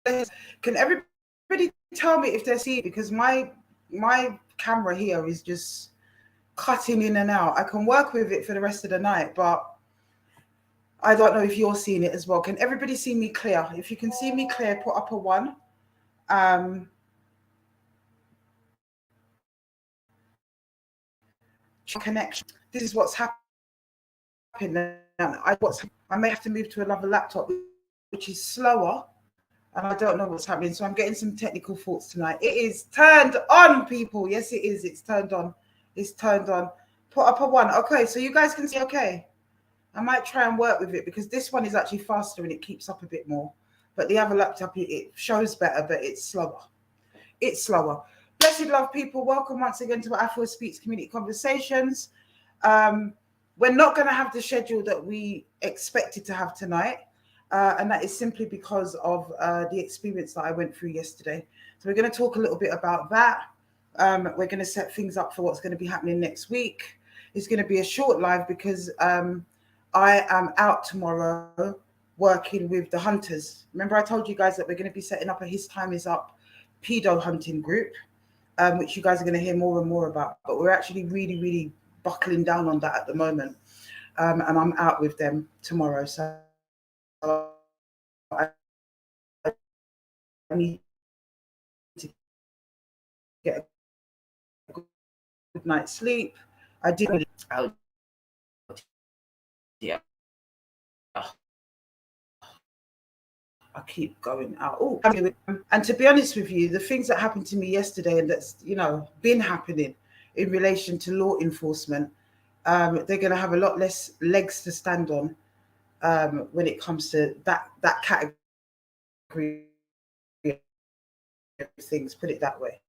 Can everybody tell me if they're seeing? Because my camera here is just cutting in and out. I can work with it for the rest of the night, but I don't know if you're seeing it as well. Can everybody see me clear? If you can see me clear, put up a 1. Connection. This is what's happening. I may have to move to another laptop, which is slower, and I don't know what's happening. So I'm getting some technical faults tonight. It is turned on, people. Yes, it is. It's turned on. It's turned on. Put up a 1. Okay, so you guys can see okay. I might try and work with it because this one is actually faster and it keeps up a bit more. But the other laptop, it shows better, but it's slower. It's slower. Blessed love, people. Welcome once again to Afua Speaks Community Conversations. We're not going to have the schedule that we expected to have tonight. And that is simply because of the experience that I went through yesterday. So we're going to talk a little bit about that. We're going to set things up for what's going to be happening next week. It's going to be a short live because I am out tomorrow working with the hunters. Remember I told you guys that we're going to be setting up a His Time Is Up pedo hunting group, which you guys are going to hear more and more about. But we're actually really, really buckling down on that at the moment. And I'm out with them tomorrow. So I need to get a good night's sleep. I did. Oh, yeah. I keep going out. Oh, and to be honest with you, the things that happened to me yesterday and that's been happening in relation to law enforcement, they're going to have a lot less legs to stand on when it comes to that category of things. Put it that way.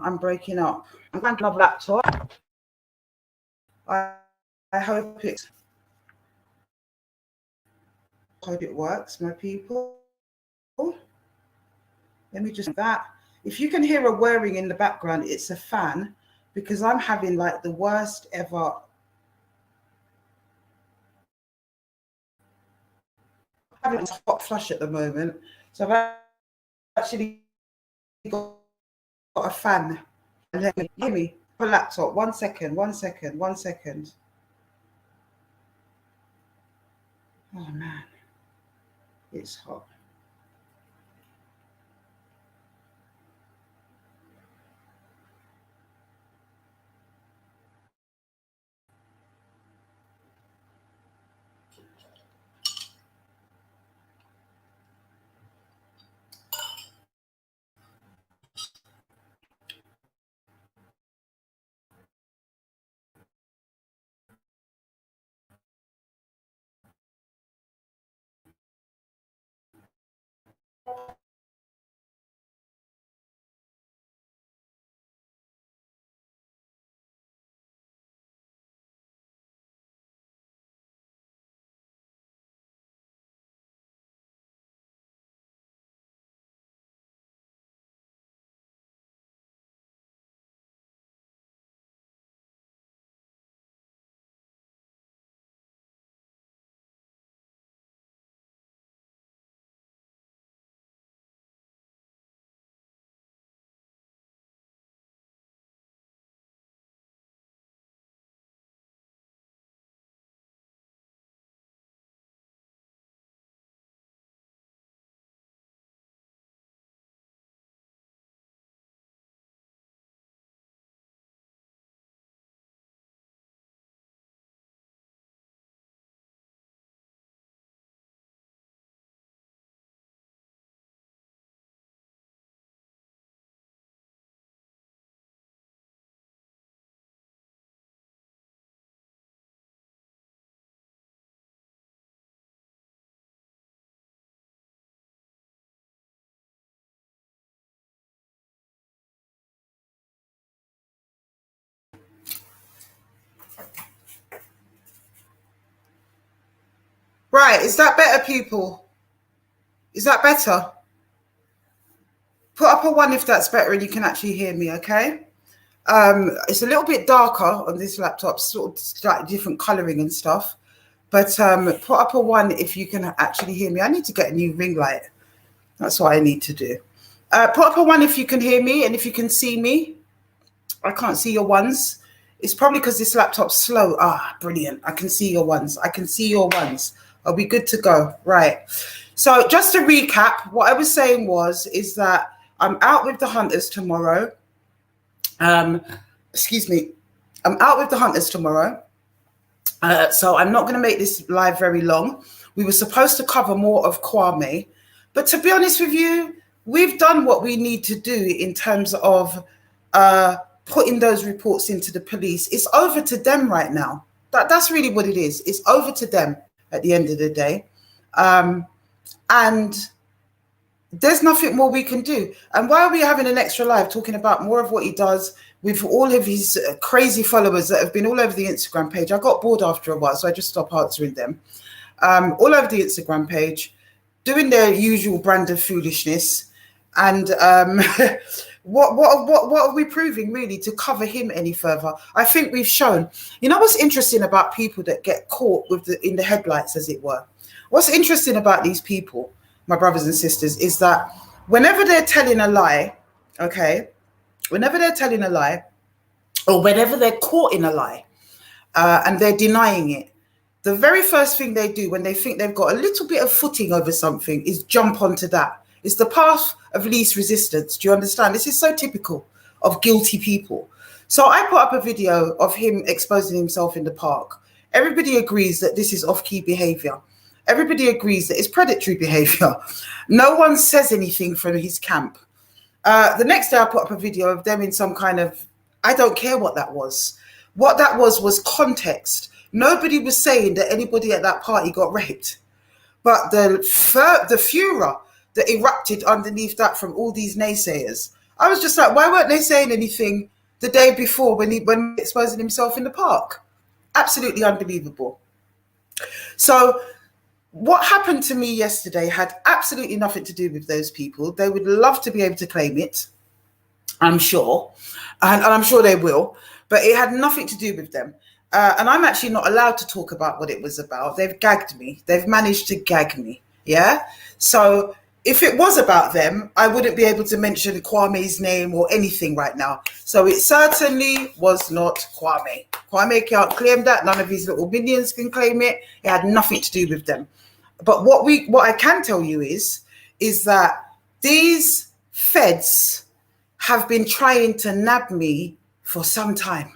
I'm breaking up. I'm going to have a laptop. I hope it works, my people. Let me just that. If you can hear a whirring in the background, it's a fan because I'm having like the worst ever. I'm having a hot flush at the moment, so I've actually got a fan. Let me hear me. A laptop. 1 second. 1 second. 1 second. Oh man, it's hot. Right, is that better, people? Is that better? Put up a 1 if that's better and you can actually hear me, okay? It's a little bit darker on this laptop, sort of slightly different coloring and stuff. But put up a 1 if you can actually hear me. I need to get a new ring light. That's what I need to do. Put up a 1 if you can hear me and if you can see me. I can't see your 1s. It's probably because this laptop's slow. Ah, brilliant. I can see your 1s. I can see your 1s. Are we good to go? Right. So just to recap, what I was saying is that I'm out with the hunters tomorrow. Excuse me. I'm out with the hunters tomorrow. So I'm not going to make this live very long. We were supposed to cover more of Kwame. But to be honest with you, we've done what we need to do in terms of putting those reports into the police. It's over to them right now. That's really what it is. It's over to them at the end of the day. And there's nothing more we can do. And why are we having an extra live talking about more of what he does with all of his crazy followers that have been all over the Instagram page? I got bored after a while, so I just stopped answering them. All over the Instagram page, doing their usual brand of foolishness. And what are we proving really to cover him any further? I think we've shown. You know what's interesting about people that get caught with in the headlights, as it were? What's interesting about these people, my brothers and sisters, is that whenever they're telling a lie, okay, whenever they're telling a lie, or whenever they're caught in a lie, and they're denying it, the very first thing they do when they think they've got a little bit of footing over something is jump onto that. It's the path of least resistance. Do you understand? This is so typical of guilty people. So I put up a video of him exposing himself in the park. Everybody agrees that this is off-key behavior. Everybody agrees that it's predatory behavior. No one says anything from his camp. The next day I put up a video of them in some kind of, I don't care what that was. What that was context. Nobody was saying that anybody at that party got raped. But the furor that erupted underneath that from all these naysayers, I was just like, why weren't they saying anything the day before when exposing himself in the park? Absolutely unbelievable. So what happened to me yesterday had absolutely nothing to do with those people. They would love to be able to claim it, I'm sure, and I'm sure they will, but it had nothing to do with them. And I'm actually not allowed to talk about what it was about. They've gagged me. They've managed to gag me. Yeah. So if it was about them, I wouldn't be able to mention Kwame's name or anything right now. So it certainly was not Kwame. Kwame can't claim that. None of his little minions can claim it. It had nothing to do with them. But what I can tell you is that these feds have been trying to nab me for some time.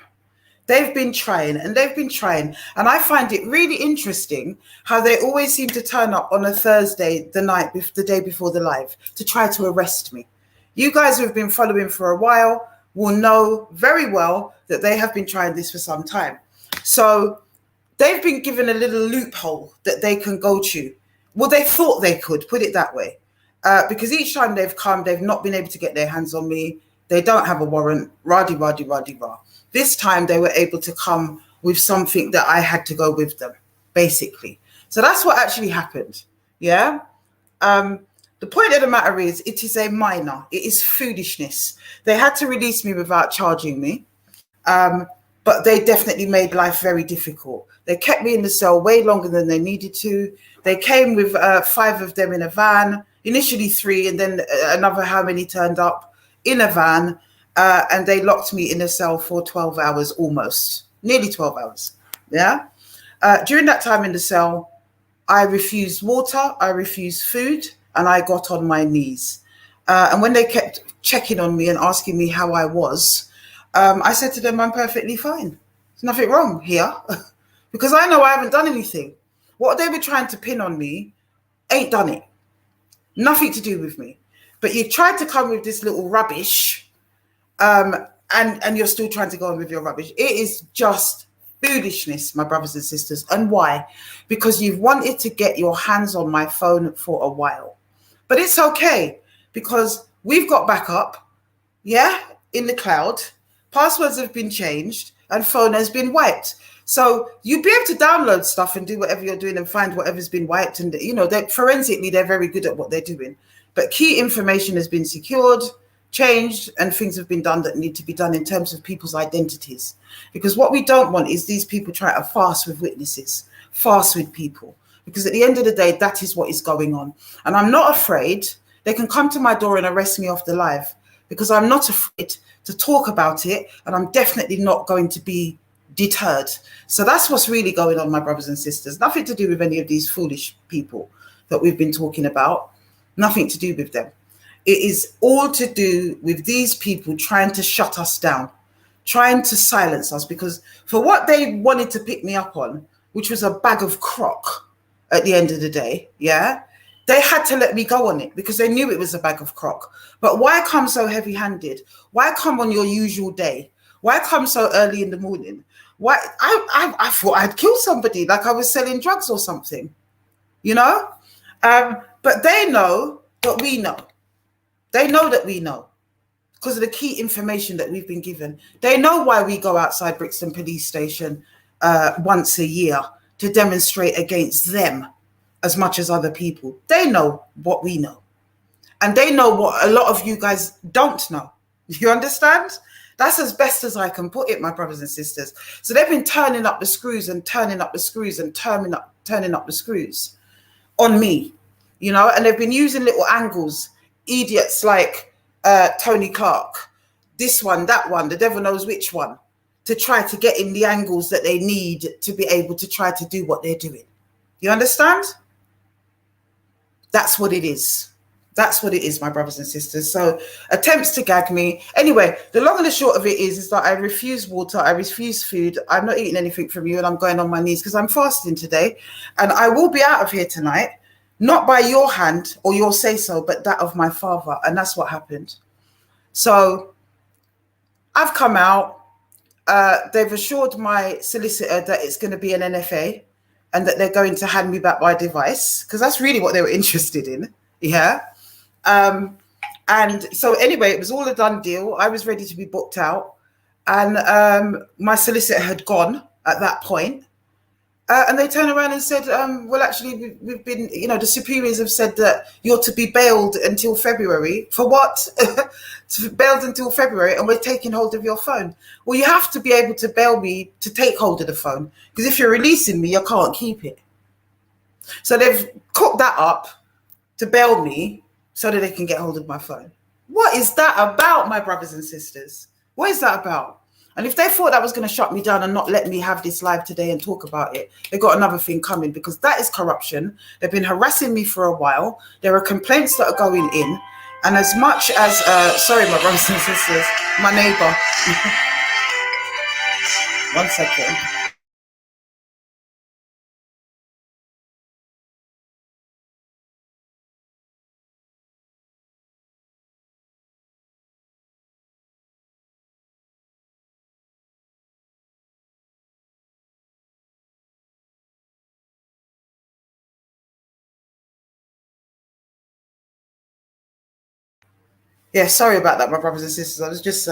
They've been trying and they've been trying. And I find it really interesting how they always seem to turn up on a Thursday, the day before the live, to try to arrest me. You guys who have been following for a while will know very well that they have been trying this for some time. So they've been given a little loophole that they can go to. Well, they thought they could, put it that way. Because each time they've come, they've not been able to get their hands on me. They don't have a warrant, rah-de-rah-de-rah-de-rah. This time they were able to come with something that I had to go with them, basically. So that's what actually happened. Yeah. The point of the matter is, it is a minor. It is foolishness. They had to release me without charging me. But they definitely made life very difficult. They kept me in the cell way longer than they needed to. They came with 5 of them in a van, initially 3, and then another how many turned up in a van. And they locked me in a cell for 12 hours, almost, nearly 12 hours. Yeah. During that time in the cell, I refused water, I refused food, and I got on my knees. And when they kept checking on me and asking me how I was, I said to them, I'm perfectly fine. There's nothing wrong here because I know I haven't done anything. What they were trying to pin on me ain't done it. Nothing to do with me. But you tried to come with this little rubbish. And you're still trying to go on with your rubbish. It is just foolishness, my brothers and sisters. And why? Because you've wanted to get your hands on my phone for a while. But it's okay because we've got backup, yeah, in the cloud. Passwords have been changed and phone has been wiped. So you'll be able to download stuff and do whatever you're doing and find whatever's been wiped. And, you know, forensically, they're very good at what they're doing. But key information has been secured, changed and things have been done that need to be done in terms of people's identities. Because what we don't want is these people try to fast with witnesses, fast with people. Because at the end of the day, that is what is going on. And I'm not afraid. They can come to my door and arrest me off the live, because I'm not afraid to talk about it, and I'm definitely not going to be deterred. So that's what's really going on, my brothers and sisters. Nothing to do with any of these foolish people that we've been talking about. Nothing to do with them. It is all to do with these people trying to shut us down, trying to silence us, because for what they wanted to pick me up on, which was a bag of crock at the end of the day, yeah, they had to let me go on it because they knew it was a bag of crock. But why come so heavy-handed? Why come on your usual day? Why come so early in the morning? Why? I thought I'd killed somebody, like I was selling drugs or something, you know? But they know that we know. They know that we know because of the key information that we've been given. They know why we go outside Brixton Police Station once a year to demonstrate against them as much as other people. They know what we know. And they know what a lot of you guys don't know. You understand? That's as best as I can put it, my brothers and sisters. So they've been turning up the screws and turning up the screws and turning up the screws on me, you know, and they've been using little angles, idiots like Tony Clark, this one, that one, the devil knows which one, to try to get in the angles that they need to be able to try to do what they're doing. You understand? That's what it is. That's what it is, my brothers and sisters. So attempts to gag me. Anyway, the long and the short of it is that I refuse water. I refuse food. I'm not eating anything from you, and I'm going on my knees because I'm fasting today. And I will be out of here tonight, not by your hand or your say-so, but that of my father. And that's what happened. So I've come out. They've assured my solicitor that it's going to be an NFA and that they're going to hand me back my device, because that's really what they were interested in. Yeah. And so anyway, it was all a done deal. I was ready to be booked out, and my solicitor had gone at that point. And they turned around and said, well, actually, we've been, you know, the superiors have said that you're to be bailed until February. For what? Bailed until February, and we're taking hold of your phone. Well, you have to be able to bail me to take hold of the phone, because if you're releasing me, you can't keep it. So they've cooked that up to bail me so that they can get hold of my phone. What is that about, my brothers and sisters? What is that about? And if they thought that was going to shut me down and not let me have this live today and talk about it, they got another thing coming, because that is corruption. They've been harassing me for a while. There are complaints that are going in. And as much as, sorry, my brothers and sisters, my neighbor. 1 second. Yeah, sorry about that, my brothers and sisters. I was just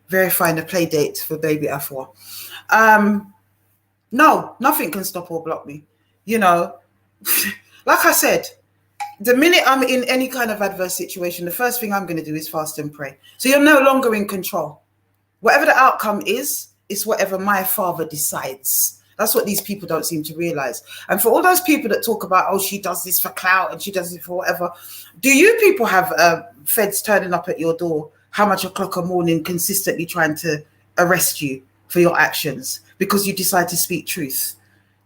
verifying the play date for baby Afua. No, nothing can stop or block me. You know, like I said, the minute I'm in any kind of adverse situation, the first thing I'm going to do is fast and pray. So you're no longer in control. Whatever the outcome is, it's whatever my father decides. That's what these people don't seem to realize. And for all those people that talk about, oh, she does this for clout and she does it for whatever. Do you people have feds turning up at your door, how much o'clock a morning, consistently trying to arrest you for your actions because you decide to speak truth?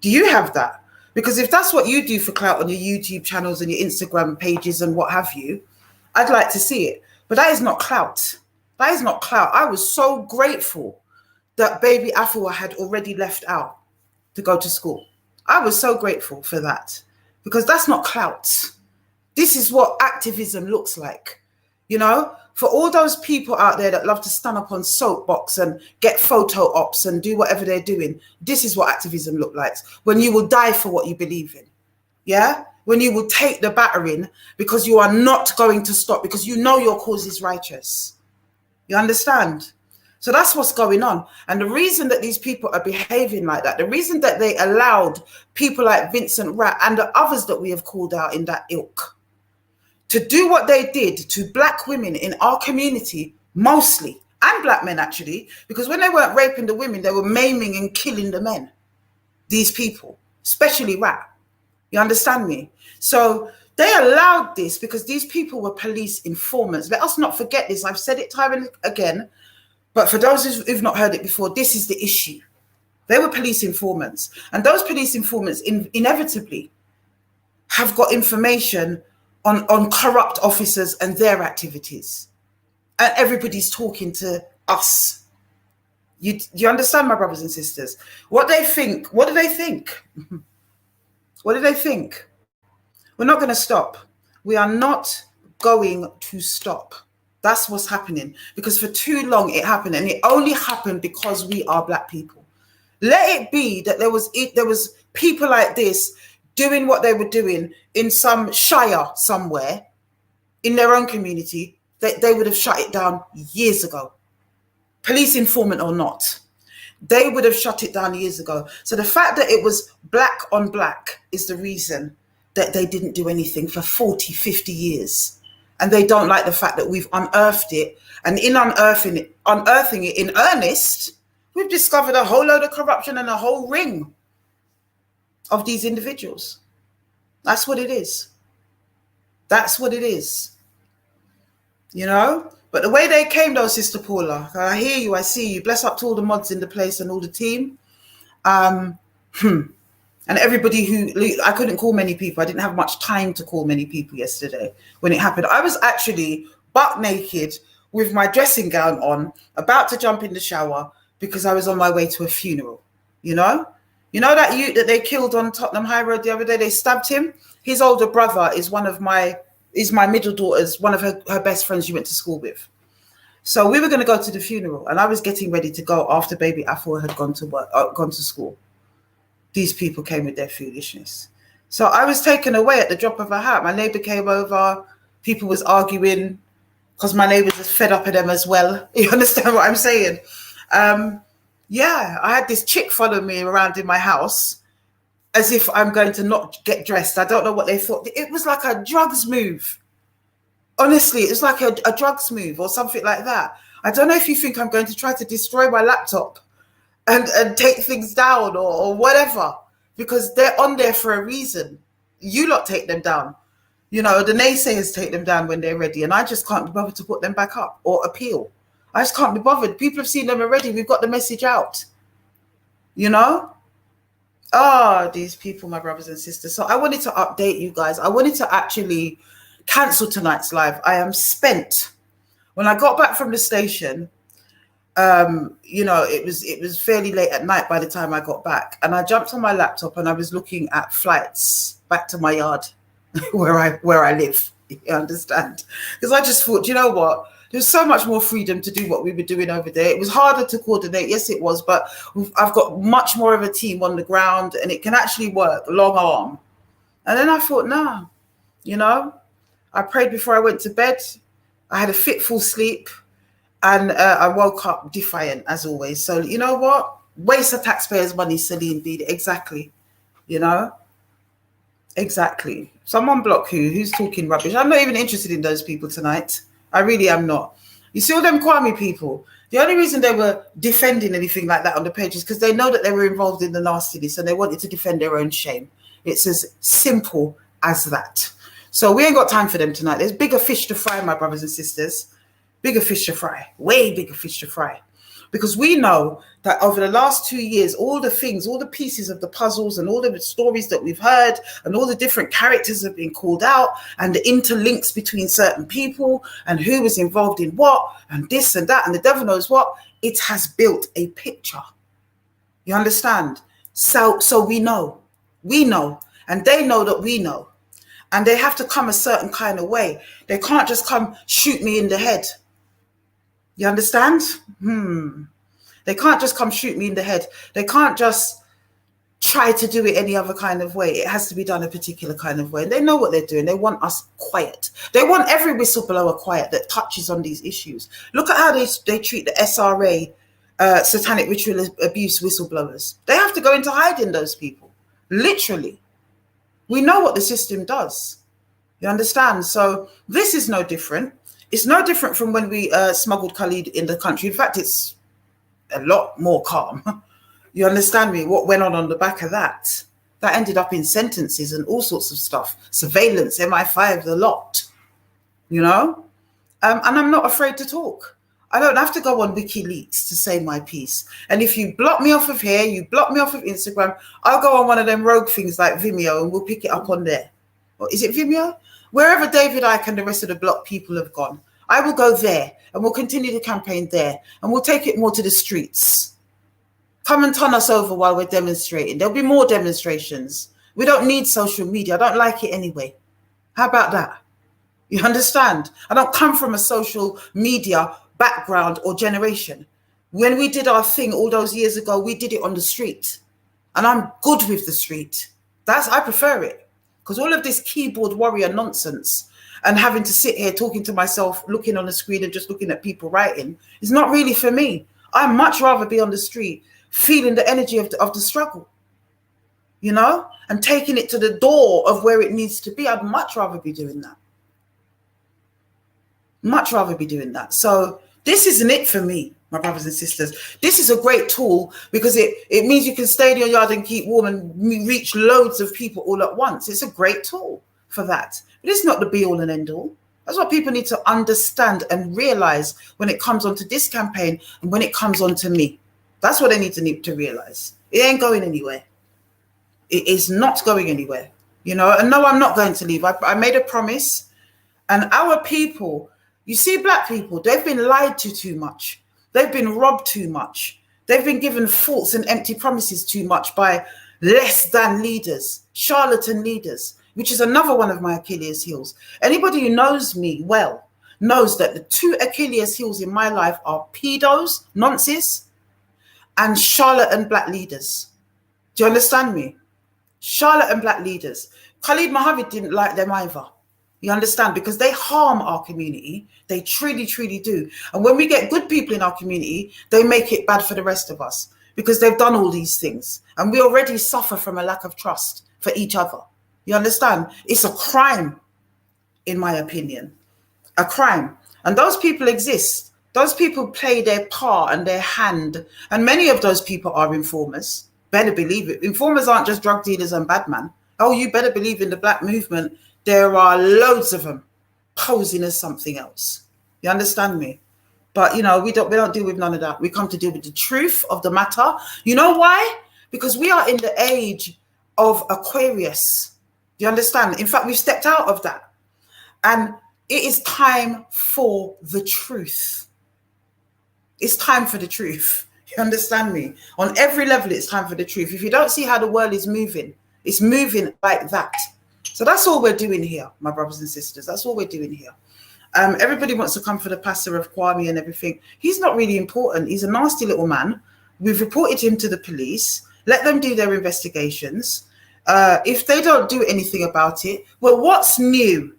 Do you have that? Because if that's what you do for clout on your YouTube channels and your Instagram pages and what have you, I'd like to see it. But that is not clout. That is not clout. I was so grateful that baby Afua had already left out to go to school. I was so grateful for that, because that's not clout. This is what activism looks like. You know, for all those people out there that love to stand up on soapbox and get photo ops and do whatever they're doing, this is what activism looks like. When you will die for what you believe in. Yeah? When you will take the battering because you are not going to stop, because you know your cause is righteous. You understand? So that's what's going on. And the reason that these people are behaving like that, the reason that they allowed people like Vincent Ratt and the others that we have called out in that ilk to do what they did to black women in our community, mostly, and black men actually, because when they weren't raping the women, they were maiming and killing the men. These people, especially rap. You understand me? So they allowed this because these people were police informants. Let us not forget this. I've said it time and again, but for those who've not heard it before, this is the issue. They were police informants, and those police informants inevitably have got information on corrupt officers and their activities. And everybody's talking to us. You understand, my brothers and sisters? What they think, what do they think? What do they think? We're not going to stop. We are not going to stop. That's what's happening. Because for too long it happened, and it only happened because we are black people. Let it be that there was people like this doing what they were doing in some shire somewhere in their own community, they would have shut it down years ago. Police informant or not, they would have shut it down years ago. So the fact that it was black on black is the reason that they didn't do anything for 40, 50 years. And they don't like the fact that we've unearthed it. And in unearthing it in earnest, we've discovered a whole load of corruption and a whole ring of these individuals. That's what it is. That's what it is. You know? But the way they came though, Sister Paula, I hear you, I see you. Bless up to all the mods in the place and all the team. And everybody I couldn't call many people. I didn't have much time to call many people yesterday when it happened. I was actually butt naked with my dressing gown on, about to jump in the shower because I was on my way to a funeral, you know? You know that youth that they killed on Tottenham High Road the other day? They stabbed him. His older brother is my middle daughter's, one of her best friends she went to school with. So we were going to go to the funeral, and I was getting ready to go after baby Afua had gone to school. These people came with their foolishness. So I was taken away at the drop of a hat. My neighbor came over. People was arguing because my neighbors was fed up of them as well. You understand what I'm saying? Yeah, I had this chick follow me around in my house as if I'm going to not get dressed. I don't know what they thought. It was like a drugs move. Honestly, it was like a drugs move or something like that. I don't know if you think I'm going to try to destroy my laptop and take things down or whatever, because they're on there for a reason. You lot take them down. You know, the naysayers take them down when they're ready, and I just can't be bothered to put them back up or appeal. I just can't be bothered. People have seen them already. We've got the message out. You know? Oh, these people, my brothers and sisters. So I wanted to update you guys. I wanted to actually cancel tonight's live. I am spent. When I got back from the station, you know, it was fairly late at night by the time I got back. And I jumped on my laptop and I was looking at flights back to my yard where I live. You understand? Because I just thought, you know what? There's so much more freedom to do what we were doing over there. It was harder to coordinate. Yes, it was. But I've got much more of a team on the ground and it can actually work, long arm. And then I thought, nah, you know, I prayed before I went to bed. I had a fitful sleep and I woke up defiant as always. So, you know what? Waste of taxpayers' money, Celine B. Exactly. You know? Exactly. Someone block who's talking rubbish. I'm not even interested in those people tonight. I really am not. You see all them Kwame people? The only reason they were defending anything like that on the page is because they know that they were involved in the nastiness and they wanted to defend their own shame. It's as simple as that. So we ain't got time for them tonight. There's bigger fish to fry, my brothers and sisters. Bigger fish to fry. Way bigger fish to fry. Because we know that over the last 2 years, all the things, all the pieces of the puzzles and all the stories that we've heard and all the different characters have been called out and the interlinks between certain people and who was involved in what and this and that and the devil knows what, it has built a picture. You understand? So we know, and they know that we know, and they have to come a certain kind of way. They can't just come shoot me in the head. You understand? They can't just come shoot me in the head. They can't just try to do it any other kind of way. It has to be done a particular kind of way. And they know what they're doing. They want us quiet. They want every whistleblower quiet that touches on these issues. Look at how they treat the SRA, satanic ritual abuse whistleblowers. They have to go into hiding, those people. Literally. We know what the system does. You understand? So this is no different. It's no different from when we smuggled Khalid in the country. In fact, it's a lot more calm. You understand me? What went on the back of that? That ended up in sentences and all sorts of stuff. Surveillance, MI5, the lot. You know? And I'm not afraid to talk. I don't have to go on WikiLeaks to say my piece. And if you block me off of here, you block me off of Instagram, I'll go on one of them rogue things like Vimeo and we'll pick it up on there. Or is it Vimeo? Wherever David Icke and the rest of the block people have gone, I will go there and we'll continue the campaign there and we'll take it more to the streets. Come and turn us over while we're demonstrating. There'll be more demonstrations. We don't need social media. I don't like it anyway. How about that? You understand? I don't come from a social media background or generation. When we did our thing all those years ago, we did it on the street. And I'm good with the street. I prefer it. Because all of this keyboard warrior nonsense and having to sit here talking to myself, looking on the screen and just looking at people writing is not really for me. I'd much rather be on the street feeling the energy of the struggle, you know, and taking it to the door of where it needs to be. I'd much rather be doing that. Much rather be doing that. So this isn't it for me, my brothers and sisters. This is a great tool because it means you can stay in your yard and keep warm and reach loads of people all at once. It's a great tool for that. But it's not the be all and end all. That's what people need to understand and realize when it comes onto this campaign and when it comes onto me. That's what they need to realize. It ain't going anywhere. It is not going anywhere, you know. And no, I'm not going to leave. I made a promise. And our people, you see, black people, they've been lied to too much. They've been robbed too much. They've been given false and empty promises too much by less than leaders, charlatan leaders, which is another one of my Achilles heels. Anybody who knows me well knows that the two Achilles heels in my life are pedos, nonsense, and charlatan black leaders. Do you understand me? Charlatan black leaders. Khalid Mohammed didn't like them either. You understand? Because they harm our community. They truly, truly do. And when we get good people in our community, they make it bad for the rest of us because they've done all these things. And we already suffer from a lack of trust for each other. You understand? It's a crime, in my opinion. A crime. And those people exist. Those people play their part and their hand. And many of those people are informers. Better believe it. Informers aren't just drug dealers and bad men. Oh, you better believe in the black movement. There are loads of them posing as something else. You understand me? But, you know, we don't deal with none of that. We come to deal with the truth of the matter. You know why? Because we are in the age of Aquarius. Do you understand? In fact, we've stepped out of that. And it is time for the truth. It's time for the truth. You understand me? On every level, it's time for the truth. If you don't see how the world is moving, it's moving like that. So that's all we're doing here, my brothers and sisters. That's all we're doing here. Everybody wants to come for the pastor of Kwame and everything. He's not really important. He's a nasty little man. We've reported him to the police. Let them do their investigations. If they don't do anything about it, well, what's new?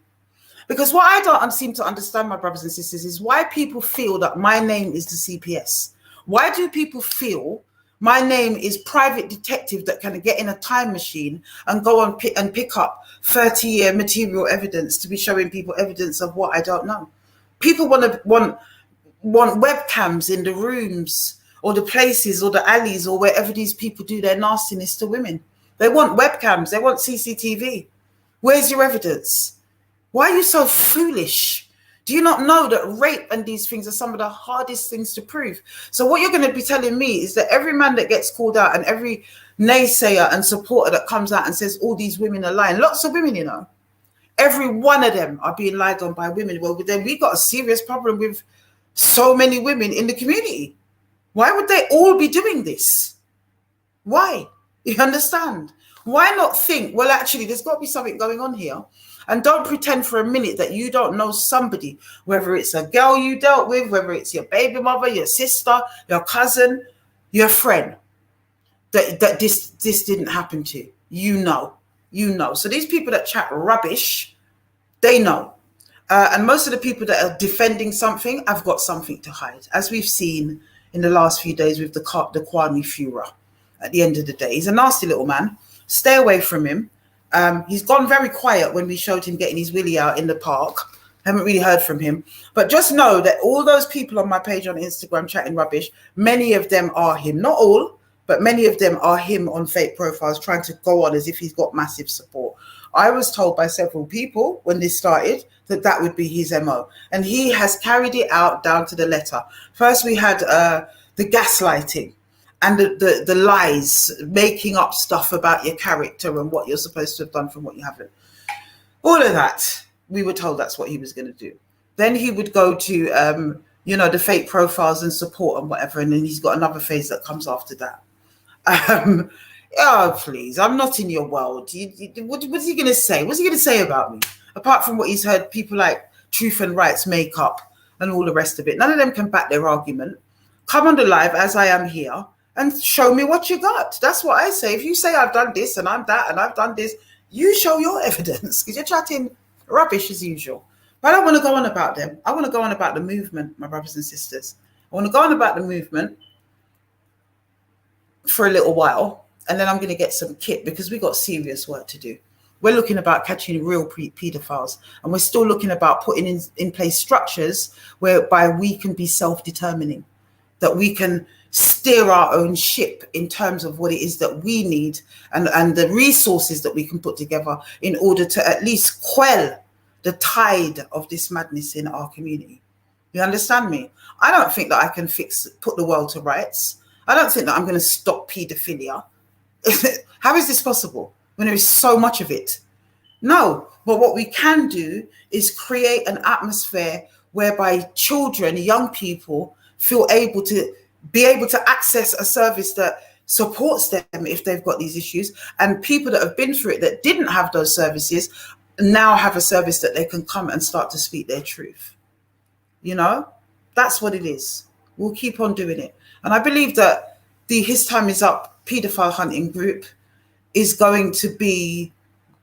Because what I don't seem to understand, my brothers and sisters, is why people feel that my name is the CPS. Why do people feel my name is private detective that can get in a time machine and go on and pick up 30-year material evidence to be showing people evidence of what I don't know? People want webcams in the rooms or the places or the alleys or wherever these people do their nastiness to women. They want webcams. They want CCTV. Where's your evidence? Why are you so foolish? Do you not know that rape and these things are some of the hardest things to prove? So what you're going to be telling me is that every man that gets called out and every naysayer and supporter that comes out and says all these women are lying, lots of women, you know, every one of them are being lied on by women. Well, then we got a serious problem with so many women in the community. Why would they all be doing this? Why? You understand? Why not think, well, actually, there's got to be something going on here. And don't pretend for a minute that you don't know somebody, whether it's a girl you dealt with, whether it's your baby mother, your sister, your cousin, your friend, that this didn't happen to. You know. So these people that chat rubbish, they know. And most of the people that are defending something have got something to hide, as we've seen in the last few days with the Kwame Fura. At the end of the day, he's a nasty little man. Stay away from him. He's gone very quiet when we showed him getting his willy out in the park. Haven't really heard from him. But just know that all those people on my page on Instagram chatting rubbish, many of them are him. Not all, but many of them are him on fake profiles trying to go on as if he's got massive support. I was told by several people when this started that that would be his MO. And he has carried it out down to the letter. First, we had the gaslighting and the lies, making up stuff about your character and what you're supposed to have done from what you haven't. All of that, we were told that's what he was going to do. Then he would go to, the fake profiles and support and whatever. And then he's got another phase that comes after that. Oh, please, I'm not in your world. What's he going to say? What's he going to say about me? Apart from what he's heard people like Truth and Rights make up and all the rest of it. None of them can back their argument. Come on the live as I am here and show me what you got. That's what I say. If you say I've done this and I'm that and I've done this, you show your evidence, because you're chatting rubbish as usual. But I don't want to go on about them. I want to go on about the movement, my brothers and sisters. I want to go on about the movement for a little while, and then I'm going to get some kit, because we got serious work to do. We're looking about catching real pedophiles, and we're still looking about putting in place structures whereby we can be self-determining, that we can steer our own ship in terms of what it is that we need, and the resources that we can put together in order to at least quell the tide of this madness in our community. You understand me? I don't think that I can put the world to rights. I don't think that I'm going to stop paedophilia. How is this possible when there is so much of it? No, but what we can do is create an atmosphere whereby children, young people feel able to access a service that supports them if they've got these issues, and people that have been through it that didn't have those services now have a service that they can come and start to speak their truth. That's what it is. We'll keep on doing it. And I believe that the His Time Is Up paedophile hunting group is going to be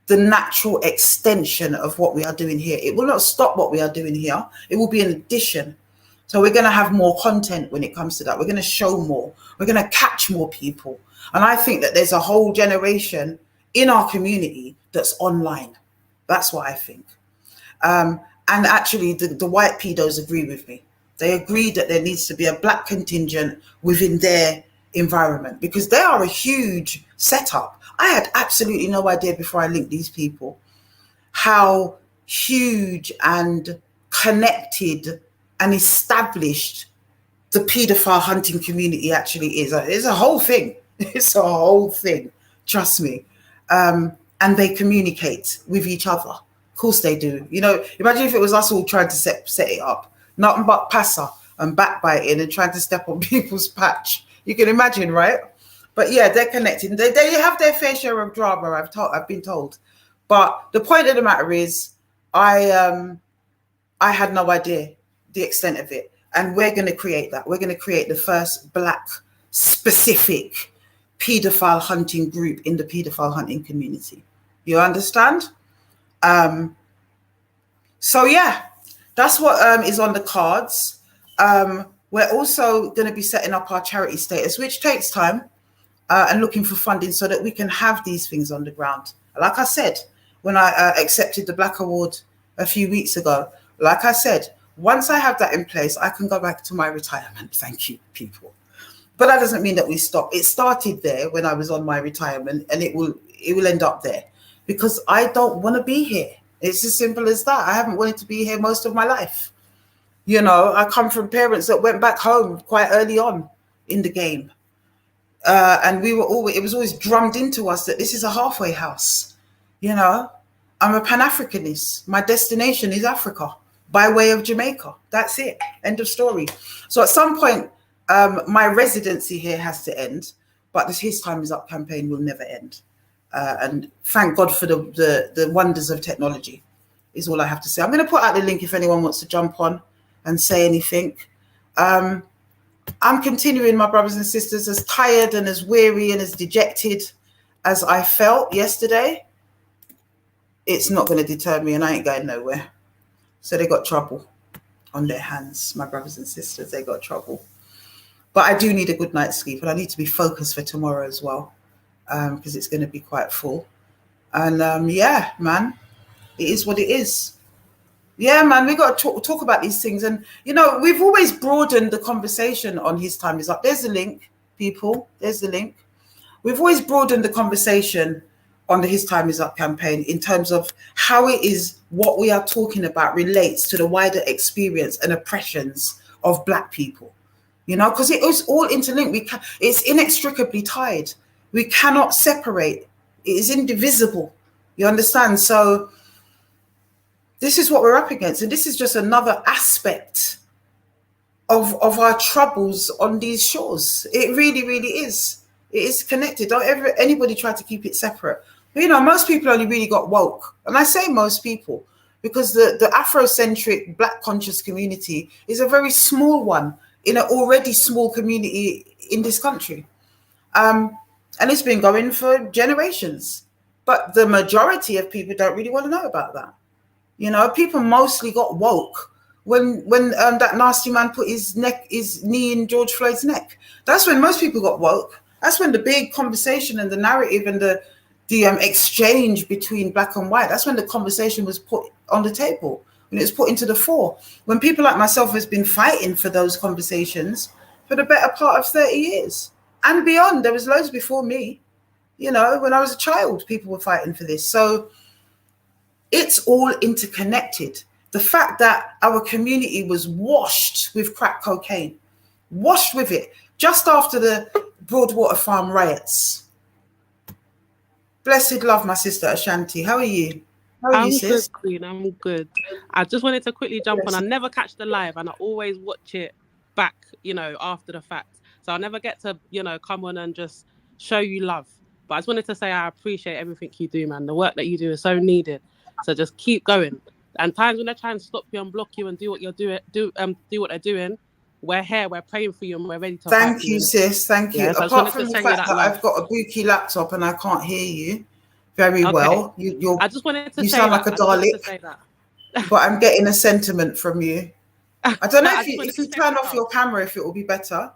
the natural extension of what we are doing here. It will not stop what we are doing here. It will be an addition. So we're going to have more content when it comes to that. We're going to show more. We're going to catch more people. And I think that there's a whole generation in our community that's online. That's what I think. And actually, the white pedos agree with me. They agree that there needs to be a black contingent within their environment, because they are a huge setup. I had absolutely no idea before I linked these people how huge and connected and established the paedophile hunting community actually is. It's a whole thing. It's a whole thing. Trust me. And they communicate with each other. Of course they do. Imagine if it was us all trying to set it up. Nothing but passer and backbiting and trying to step on people's patch. You can imagine, right? But yeah, they're connected. They have their fair share of drama, I've been told. But the point of the matter is, I had no idea the extent of it. And we're going to create that. We're going to create the first black specific paedophile hunting group in the paedophile hunting community. You understand? So yeah, that's what is on the cards. We're also going to be setting up our charity status, which takes time, and looking for funding so that we can have these things on the ground. Like I said, when I accepted the Black Award a few weeks ago, like I said, once I have that in place, I can go back to my retirement. Thank you, people. But that doesn't mean that we stop. It started there when I was on my retirement, and it will end up there, because I don't want to be here. It's as simple as that. I haven't wanted to be here most of my life. I come from parents that went back home quite early on in the game. And it was always drummed into us that this is a halfway house. I'm a Pan-Africanist. My destination is Africa by way of Jamaica. That's it. End of story. So at some point, my residency here has to end, but this His Time Is Up campaign will never end. And thank God for the wonders of technology is all I have to say. I'm going to put out the link if anyone wants to jump on and say anything. I'm continuing, my brothers and sisters, as tired and as weary and as dejected as I felt yesterday. It's not going to deter me, and I ain't going nowhere. So they got trouble on their hands, my brothers and sisters. They got trouble. But I do need a good night's sleep, and I need to be focused for tomorrow as well, because it's going to be quite full. And yeah, man, it is what it is. Yeah, man, we got to talk about these things. And, you know, we've always broadened the conversation on His Time Is Up. There's the link, people. There's the link. We've always broadened the conversation on the His Time Is Up campaign in terms of how it is what we are talking about relates to the wider experience and oppressions of Black people. You know, because it is all interlinked. It's inextricably tied. We cannot separate. It is indivisible. You understand? So this is what we're up against. And this is just another aspect of our troubles on these shores. It really, really is. It is connected. Don't ever anybody try to keep it separate. But, you know, most people only really got woke. And I say most people because the Afrocentric Black conscious community is a very small one in an already small community in this country. And it's been going for generations. But the majority of people don't really want to know about that. You know, people mostly got woke when that nasty man put his knee in George Floyd's neck. That's when most people got woke. That's when the big conversation and the narrative and the exchange between Black and white, that's when the conversation was put on the table, when it was put into the fore. When people like myself has been fighting for those conversations for the better part of 30 years and beyond. There was loads before me. You know, when I was a child, people were fighting for this. So it's all interconnected. The fact that our community was washed with crack cocaine, washed with it, just after the Broadwater Farm riots. Blessed love, my sister Ashanti. How are you? How are you, sis? Good, Queen. I'm good. I just wanted to quickly jump on. I never catch the live, and I always watch it back, you know, after the fact. So I never get to, you know, come on and just show you love. But I just wanted to say I appreciate everything you do, man. The work that you do is so needed. So just keep going. And times when they try and stop you and block you and do what you're doing, do what they're doing, we're here, we're praying for you, and we're ready to fight Thank you, sis. Thank you. So apart from the fact that I've got a booky laptop and I can't hear you very well, I just wanted to you say sound like a Dalek, but I'm getting a sentiment from you. I don't know if you turn off your camera, if it will be better.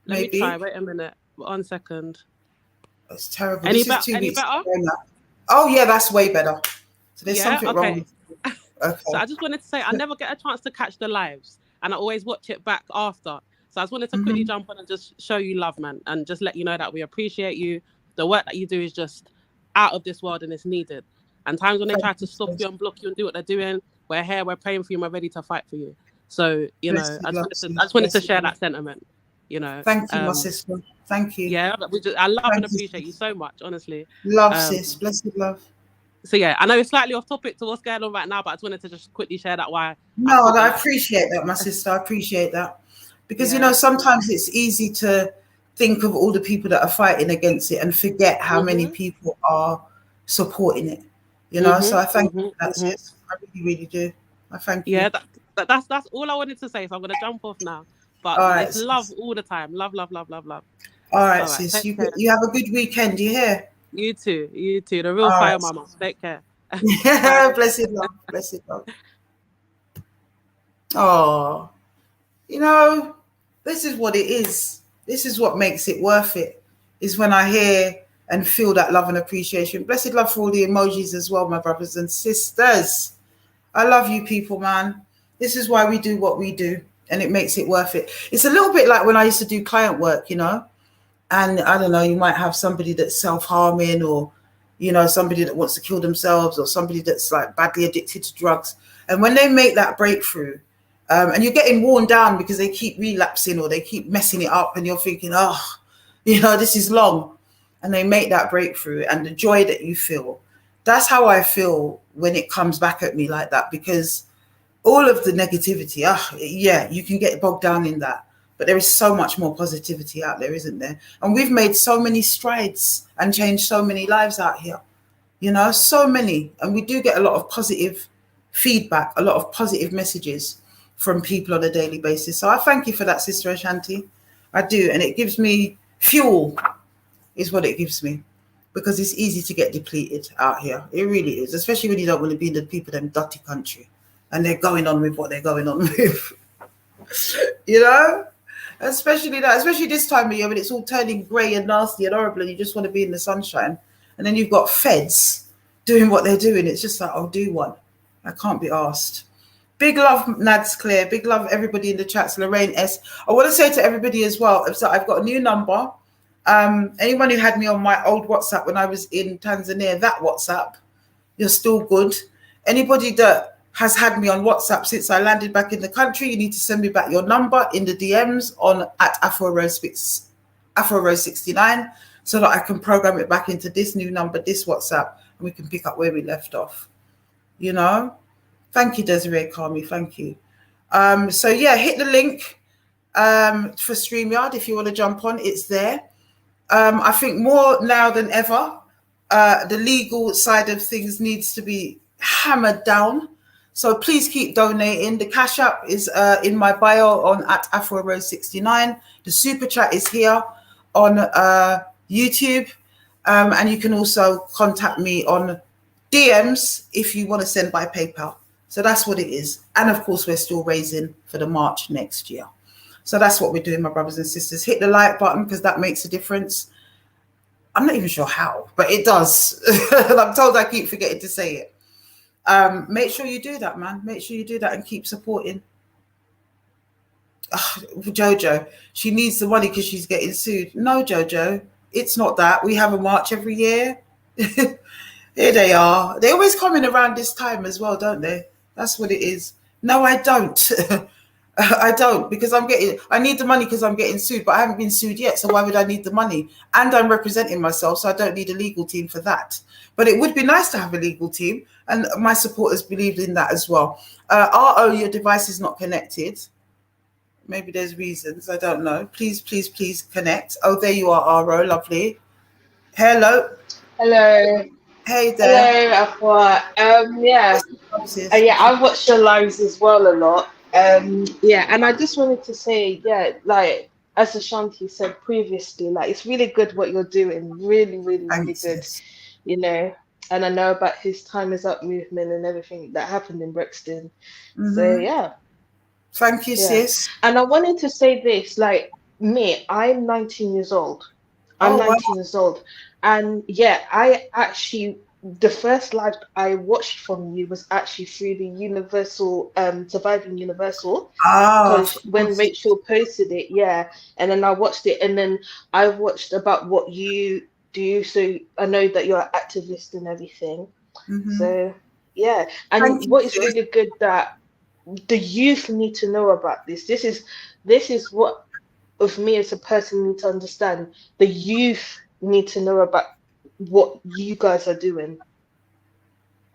Let me try. Wait a minute. 1 second. That's terrible. Any better? Oh yeah, that's way better. So there's something wrong. Okay. So I just wanted to say I never get a chance to catch the lives, and I always watch it back after. So I just wanted to quickly jump on and just show you love, man, and just let you know that we appreciate you. The work that you do is just out of this world and it's needed. And times when they try to stop you and block you and do what they're doing, we're here, we're praying for you, and we're ready to fight for you. So, you know, I just wanted to share that sentiment, you know. Thank you, my sister. Thank you. Yeah, I love and appreciate you so much, honestly. Love, sis. Blessed love. So yeah, I know it's slightly off topic to what's going on right now, but I just wanted to just quickly share that why. No, I appreciate that, my sister. I appreciate that. Because, you know, sometimes it's easy to think of all the people that are fighting against it and forget how many people are supporting it. You know, so I thank you for that, sis. I really, really do. I thank you. Yeah, that's all I wanted to say. So I'm going to jump off now. But it's love all the time. Love, love, love, love, love. All right, sis. You have a good weekend. You hear? You too. The real fire mama. Take care. Yeah, blessed love. Blessed love. Oh, you know, this is what it is. This is what makes it worth it, is when I hear and feel that love and appreciation. Blessed love for all the emojis as well, my brothers and sisters. I love you people, man. This is why we do what we do, and it makes it worth it. It's a little bit like when I used to do client work, you know, and I don't know, you might have somebody that's self-harming, or, you know, somebody that wants to kill themselves, or somebody that's like badly addicted to drugs. And when they make that breakthrough, and you're getting worn down because they keep relapsing or they keep messing it up, and you're thinking, oh, you know, this is long. And they make that breakthrough, and the joy that you feel, that's how I feel when it comes back at me like that. Because all of the negativity, yeah, you can get bogged down in that. But there is so much more positivity out there, isn't there? And we've made so many strides and changed so many lives out here, you know, so many. And we do get a lot of positive feedback, a lot of positive messages from people on a daily basis. So I thank you for that, Sister Ashanti. I do. And it gives me fuel, is what it gives me. Because it's easy to get depleted out here. It really is. Especially when you don't want to be in the people in dirty country. And they're going on with what they're going on with. You know? Especially this time of year when it's all turning grey and nasty and horrible, and you just want to be in the sunshine. And then you've got feds doing what they're doing. It's just like, I'll do one. I can't be asked. Big love, Nads Claire. Big love, everybody in the chats. Lorraine S. I want to say to everybody as well, so I've got a new number. Anyone who had me on my old WhatsApp when I was in Tanzania, that WhatsApp, you're still good. Anybody that has had me on WhatsApp since I landed back in the country, you need to send me back your number in the DMs on at Afua Rose 69, so that I can program it back into this new number, this WhatsApp, and we can pick up where we left off. You know? Thank you, Desiree Kami. Thank you. So yeah, hit the link for StreamYard if you want to jump on. It's there. I think more now than ever, the legal side of things needs to be hammered down. So please keep donating. The Cash App is in my bio on at Afua Rose 69. The Super Chat is here on YouTube. And you can also contact me on DMs if you want to send by PayPal. So that's what it is. And of course, we're still raising for the March next year. So that's what we're doing, my brothers and sisters. Hit the like button because that makes a difference. I'm not even sure how, but it does. I'm told I keep forgetting to say it. Make sure you do that, man. Make sure you do that and keep supporting. Jojo, she needs the money because she's getting sued. No, Jojo, it's not that. We have a march every year. Here they are. They always come in around this time as well, don't they? That's what it is. No, I don't. I don't, because I need the money because I'm getting sued, but I haven't been sued yet. So why would I need the money? And I'm representing myself, so I don't need a legal team for that. But it would be nice to have a legal team, and my supporters believed in that as well. RO, your device is not connected. Maybe there's reasons, I don't know. Please, please, please connect. Oh, there you are, RO, lovely. Hello. Hello. Hey there. Hello, Afua. Yeah, I've watched your lives as well a lot. Yeah, and I just wanted to say, yeah, like as Ashanti said previously, like it's really good what you're doing. Really, really, really good. You know, and I know about his Time Is Up movement and everything that happened in Brixton. So yeah. Thank you, sis. And I wanted to say this, like me, I'm 19 years old. I'm 19 years old. And yeah, I actually, the first live I watched from you was actually through the Universal, Surviving Universal. Because when Rachel posted it, and then I watched it, and then I watched about what you do. So I know that you're an activist and everything. So yeah, and what is really good that the youth need to know about this. This is what of me as a person need to understand. The youth need to know about what you guys are doing.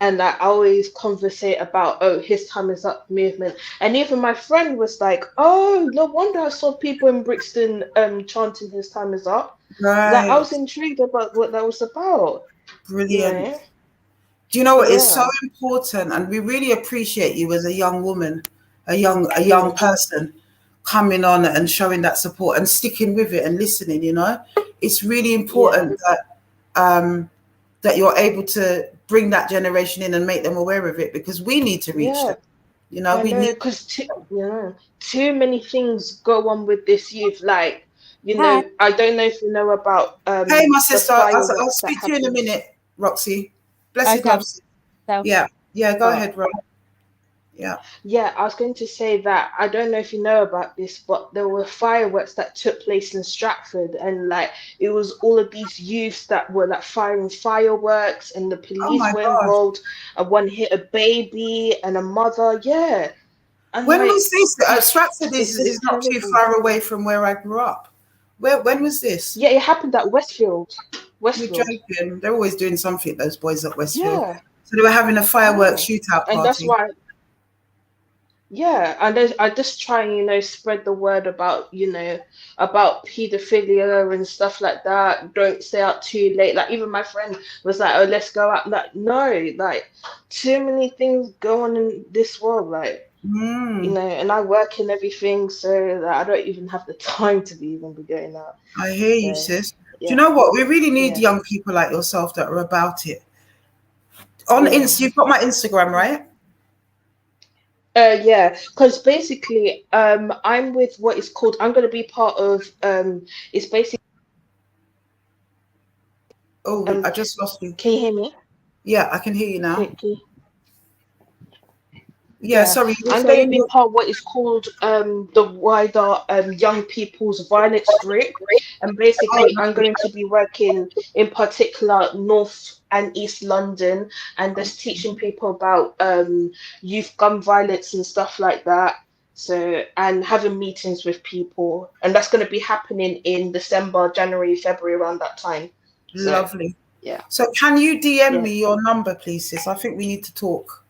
And I always conversate about, oh, his time is up movement. And even my friend was like, oh, no wonder I saw people in Brixton chanting his time is up. Right. Like, I was intrigued about what that was about. Brilliant. You know? Do you know what is so important? And we really appreciate you as a young woman, a young person coming on and showing that support and sticking with it and listening, you know. It's really important that you're able to bring that generation in and make them aware of it, because we need to reach them. You know, because too many things go on with this youth. Like, you know, I don't know if you know about hey, my sister, I'll speak to you in a minute, Roxy. Blessed love. Yeah, go ahead, Rob. Yeah, I was going to say that I don't know if you know about this, but there were fireworks that took place in Stratford, and like it was all of these youths that were like firing fireworks, and the police were involved. And one hit a baby and a mother. Yeah. And when was this? Stratford is not too far away from where I grew up. When was this? Yeah, it happened at Westfield. You're joking. They're always doing something, those boys at Westfield. Yeah. So they were having a fireworks shootout party. And that's why. Yeah, and I just try and, you know, spread the word about, you know, about pedophilia and stuff like that. Don't stay out too late. Like even my friend was like, "Oh, let's go out." Like, no, like too many things go on in this world, like you know. And I work in everything, so that I don't even have the time to be going out. I hear you, sis. Yeah. Do you know what? We really need young people like yourself that are about it. On you've got my Instagram, right? Yeah, because basically, I'm with what is called. I'm going to be part of. It's basically. Oh, I just lost you. Can you hear me? Yeah, I can hear you now. quickly. Yeah, sorry. I'm going to be part of what is called the wider young people's violence group, and basically I'm going to be working in particular North and East London, and just teaching people about youth gun violence and stuff like that. So, and having meetings with people, and that's going to be happening in December, January, February, around that time. So, Lovely. yeah. So can you DM me your number, please, sis? I think we need to talk.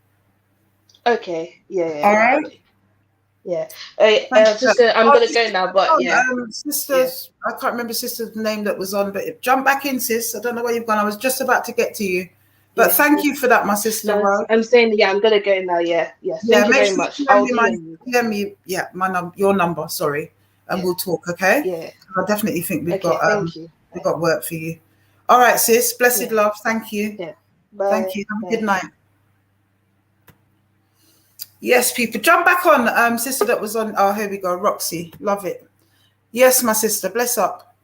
Okay. Yeah. All right. Yeah. Sister, I'm gonna go now, but yeah. Sisters, I can't remember sister's name that was on, but jump back in, sis. I don't know where you've gone. I was just about to get to you. But thank you for that, my sister. No, I'm saying, I'm gonna go now. Yeah. Thank you very much. I'll DM me, your number. Sorry, and we'll talk. Okay. Yeah. I definitely think we've got we've got work for you. All right, sis. Blessed love. Thank you. Yeah. Bye. Thank you. Have a good night. Yes, people, jump back on. Sister that was on. Oh, here we go. Roxy, love it. Yes, my sister. Bless up.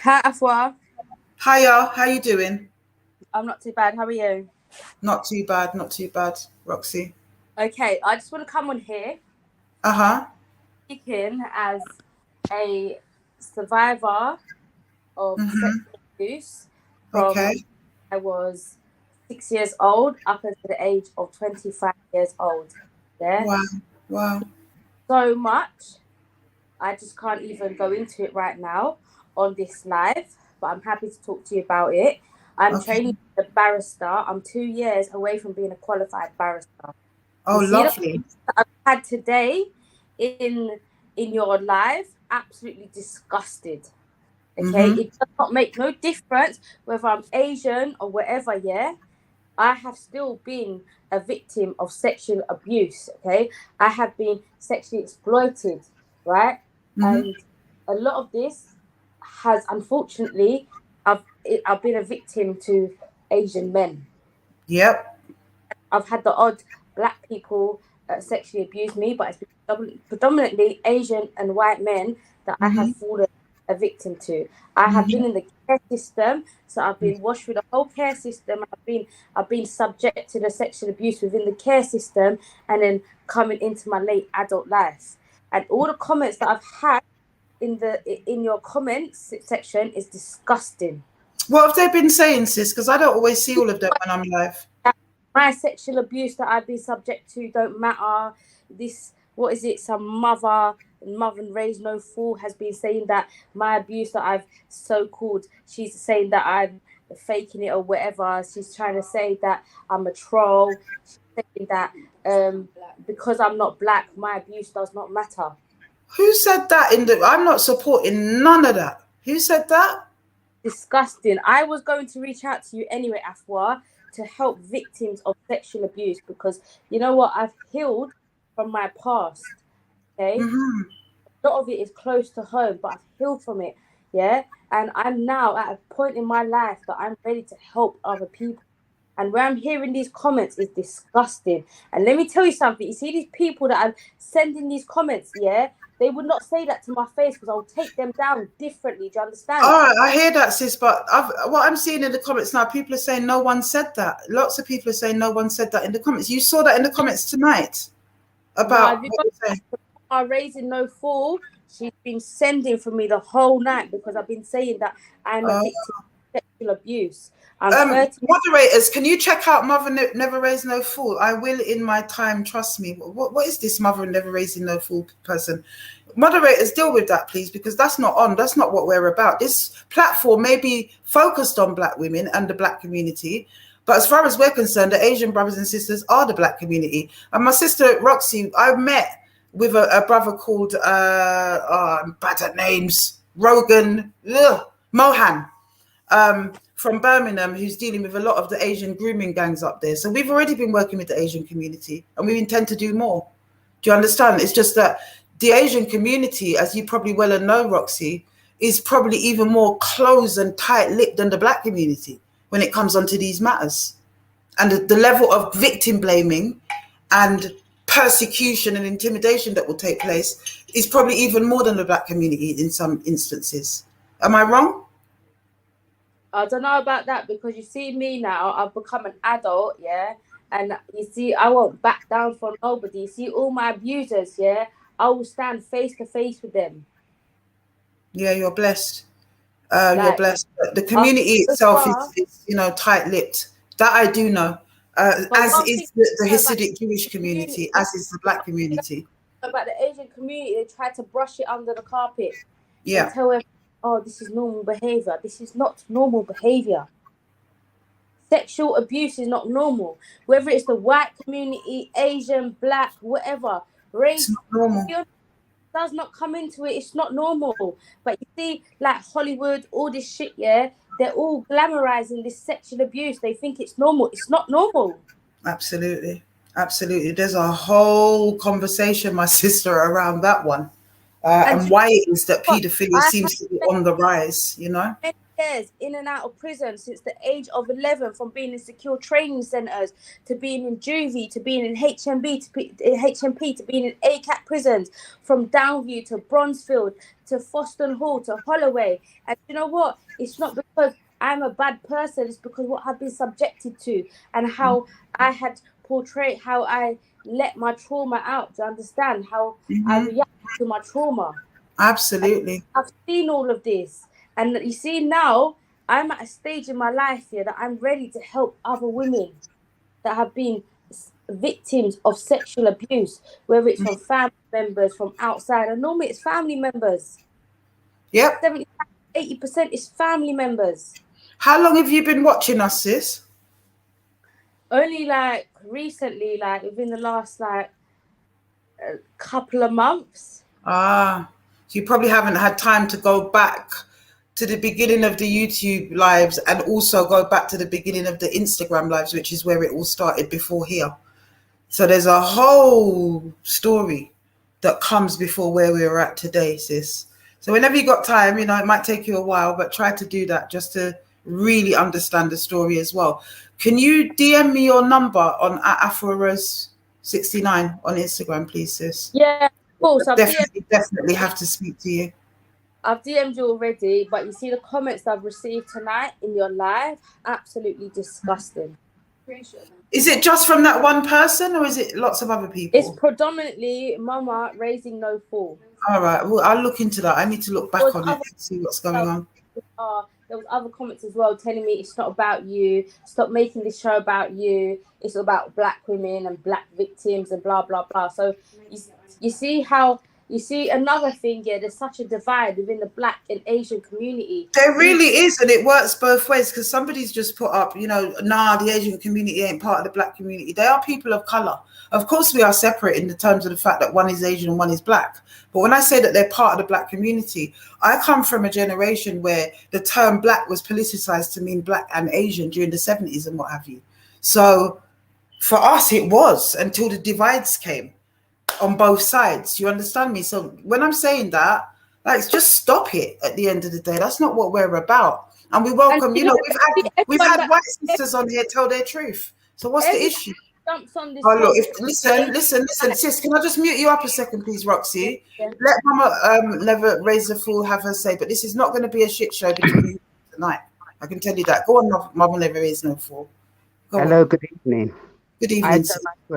Hi, Afua. Hiya. How you doing? I'm not too bad. How are you? Not too bad. Not too bad, Roxy. Okay, I just want to come on here. Speaking as a survivor of sexual abuse from I was 6 years old up until the age of 25 years old. Yeah. Wow. So much. I just can't even go into it right now on this live, but I'm happy to talk to you about it. I'm training as a barrister. I'm 2 years away from being a qualified barrister. Oh, lovely. That I've had today in your live, absolutely disgusted. Okay, it does not make no difference whether I'm Asian or whatever. Yeah, I have still been a victim of sexual abuse. Okay, I have been sexually exploited, right? And a lot of this has, unfortunately, I've been a victim to Asian men. Yep. I've had the odd black people sexually abuse me, but it's been predominantly Asian and white men that I have fallen a victim to. I have been in the care system, so I've been washed through the whole care system. I've been subject to the sexual abuse within the care system, and then coming into my late adult life. And all the comments that I've had in your comments section is disgusting. What have they been saying, sis? Because I don't always see all of them when I'm live. My sexual abuse that I've been subject to don't matter. This, what is it? Some mother and raised no fool has been saying that my abuse that I've so-called, she's saying that I'm faking it or whatever. She's trying to say that I'm a troll. She's saying that because I'm not black, my abuse does not matter. Who said that? I'm not supporting none of that. Who said that? Disgusting. I was going to reach out to you anyway, Afua, to help victims of sexual abuse, because you know what, I've healed from my past. Okay, a lot of it is close to home, but I've healed from it. Yeah, and I'm now at a point in my life that I'm ready to help other people. And where I'm hearing these comments is disgusting. And let me tell you something. You see these people that are sending these comments, yeah, they would not say that to my face because I'll take them down differently. Do you understand? All right, I hear that, sis. But what I'm seeing in the comments now, people are saying no one said that. Lots of people are saying no one said that in the comments. You saw that in the comments tonight about what you're saying. Raising no fool. She's been sending for me the whole night because I've been saying that I'm a victim of sexual abuse. Moderators, can you check out Mother Never Raised No Fool? I will in my time, trust me. What is this Mother Never Raising No Fool person? Moderators, deal with that, please, because that's not on. That's not what we're about. This platform may be focused on black women and the black community, but as far as we're concerned, the Asian brothers and sisters are the black community. And my sister Roxy, I met with a brother called I'm bad at names, Rogan Mohan. From Birmingham, who's dealing with a lot of the Asian grooming gangs up there. So we've already been working with the Asian community and we intend to do more. Do you understand? It's just that the Asian community, as you probably well know, Roxy, is probably even more closed and tight-lipped than the black community when it comes onto these matters. And the level of victim blaming and persecution and intimidation that will take place is probably even more than the black community in some instances. Am I wrong? I don't know about that, because you see me now, I've become an adult, yeah, and you see, I won't back down for nobody. You see, all my abusers, yeah, I will stand face to face with them. Yeah, you're blessed. You're Like, blessed. The community itself is tight-lipped. That I do know. As is the Hasidic Jewish community, as is the Black community. About the Asian community, they try to brush it under the carpet. Yeah. And tell everyone, oh, this is normal behavior. This is not normal behavior. Sexual abuse is not normal. Whether it's the white community, Asian, Black, whatever, race, it's not normal. Does not come into it. It's not normal. But you see, like Hollywood, all this shit, yeah, they're all glamorizing this sexual abuse. They think it's normal. It's not normal. Absolutely. Absolutely. There's a whole conversation, my sister, around that one. And why it is that paedophilia seems to be on the rise, you know? Years in and out of prison since the age of 11, from being in secure training centres to being in juvie to being in HMP to being in ACAT prisons, from Downview to Bronzefield to Foston Hall to Holloway. And you know what? It's not because I'm a bad person. It's because what I've been subjected to and how I had portrayed, how I let my trauma out. Do you understand? How I react to my trauma. Absolutely. And I've seen all of this. And you see, now I'm at a stage in my life here that I'm ready to help other women that have been victims of sexual abuse, whether it's from family members, from outside. And normally it's family members. Yep. 70-80% is family members. How long have you been watching us, sis? Only like recently, like within the last like a couple of months. So you probably haven't had time to go back to the beginning of the YouTube lives and also go back to the beginning of the Instagram lives, which is where it all started before here. So there's a whole story that comes before where we're at today, sis. So whenever you got time, you know, it might take you a while, but try to do that just to really understand the story as well. Can you DM me your number on Afua69 on Instagram, please, sis? Yeah, of course. Definitely have to speak to you. I've DM'd you already, but you see the comments I've received tonight in your live, absolutely disgusting. Is it just from that one person or is it lots of other people? It's predominantly Mama raising no fool. All right, well, I'll look into that. I need to look back on it and see what's going on. There was other comments as well telling me it's not about you. Stop making this show about you. It's about Black women and Black victims and blah, blah, blah. So you see how... You see, another thing, yeah, there's such a divide within the Black and Asian community. There really is, and it works both ways, because somebody's just put up, you know, nah, the Asian community ain't part of the Black community. They are people of color. Of course, we are separate in the terms of the fact that one is Asian and one is Black. But when I say that they're part of the Black community, I come from a generation where the term Black was politicized to mean Black and Asian during the 70s and what have you. So for us, it was until the divides came on both sides. You understand me? So when I'm saying that, like, just stop it at the end of the day. That's not what we're about. And we welcome, you know, we've had white sisters on here tell their truth. So what's the issue? Oh, look, listen, sis, can I just mute you up a second, please, Roxy? Yeah. Let Mama Never Raise a Fool have her say, but this is not going to be a shit show between you tonight. I can tell you that. Go on, Mama Never Raise No Fool. Hello, good evening. Good evening.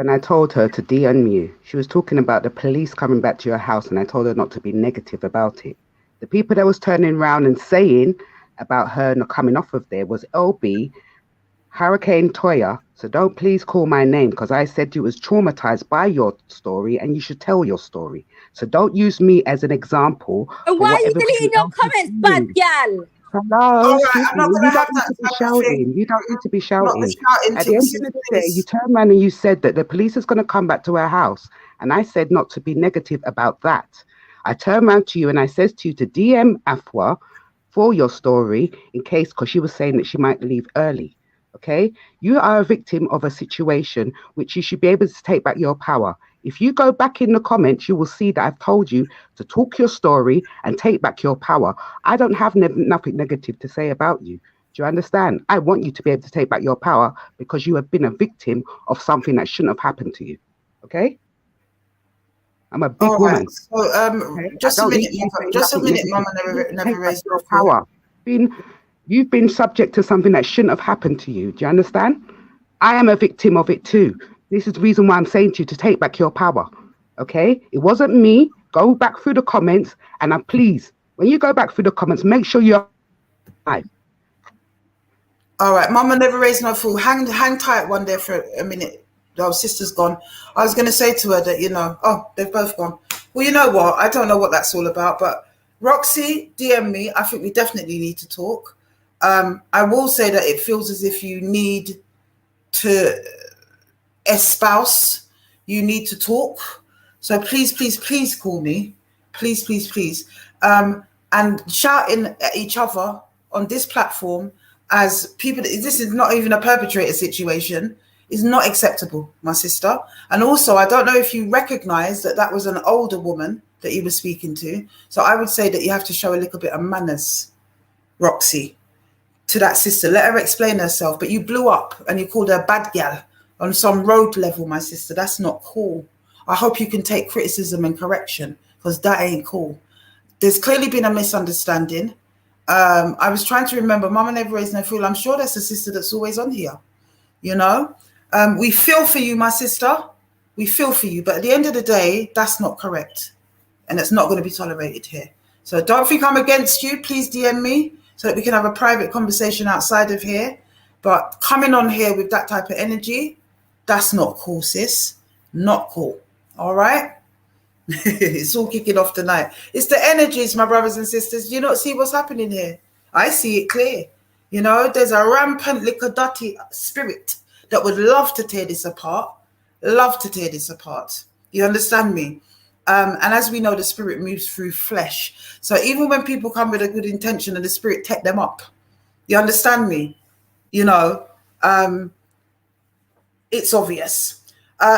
I told her to de-unmute. She was talking about the police coming back to your house, and I told her not to be negative about it. The people that was turning around and saying about her not coming off of there was LB, Hurricane Toya. So don't please call my name, because I said you was traumatized by your story and you should tell your story. So don't use me as an example. And why are you deleting your comments, bad gal? Hello, right, I'm not you gonna don't have need that to be shouting. You don't need to be shouting. At the end of the day, you turned around and you said that the police is going to come back to our house. And I said not to be negative about that. I turned around to you and I said to you to DM Afua for your story in case, because she was saying that she might leave early. Okay? You are a victim of a situation which you should be able to take back your power. If you go back in the comments, you will see that I've told you to talk your story and take back your power. I don't have nothing negative to say about you. Do you understand? I want you to be able to take back your power because you have been a victim of something that shouldn't have happened to you. Okay? I'm a big woman. So, just a minute, Mama Never Raise Your Power. You've been subject to something that shouldn't have happened to you. Do you understand? I am a victim of it too. This is the reason why I'm saying to you to take back your power. Okay? It wasn't me. Go back through the comments, and please, when you go back through the comments, make sure you're live. All right, Mama never raised no fool. Hang tight one there for a minute. Oh, sister's gone. I was going to say to her that, you know, oh, they've both gone. Well, you know what? I don't know what that's all about, but Roxy, DM me. I think we definitely need to talk. I will say that it feels as if you need to espouse, you need to talk. So please, please, please call me. Please, please, please. And shouting at each other on this platform as people, this is not even a perpetrator situation, is not acceptable, my sister. And also, I don't know if you recognize that that was an older woman that you were speaking to. So I would say that you have to show a little bit of manners, Roxy, to that sister. Let her explain herself. But you blew up and you called her a bad gal on some road level, my sister. That's not cool. I hope you can take criticism and correction, because that ain't cool. There's clearly been a misunderstanding. I was trying to remember, Mama never raised no fool. I'm sure that's the sister that's always on here, you know. We feel for you, my sister. We feel for you. But at the end of the day, that's not correct. And it's not going to be tolerated here. So don't think I'm against you. Please DM me so that we can have a private conversation outside of here. But coming on here with that type of energy, that's not cool, sis. Not cool. All right? It's all kicking off tonight. It's the energies, my brothers and sisters. Do you not see what's happening here? I see it clear. You know, there's a rampant liquidati spirit that would love to tear this apart. Love to tear this apart. You understand me? And as we know, the spirit moves through flesh. So even when people come with a good intention and the spirit take them up, you understand me? You know, it's obvious.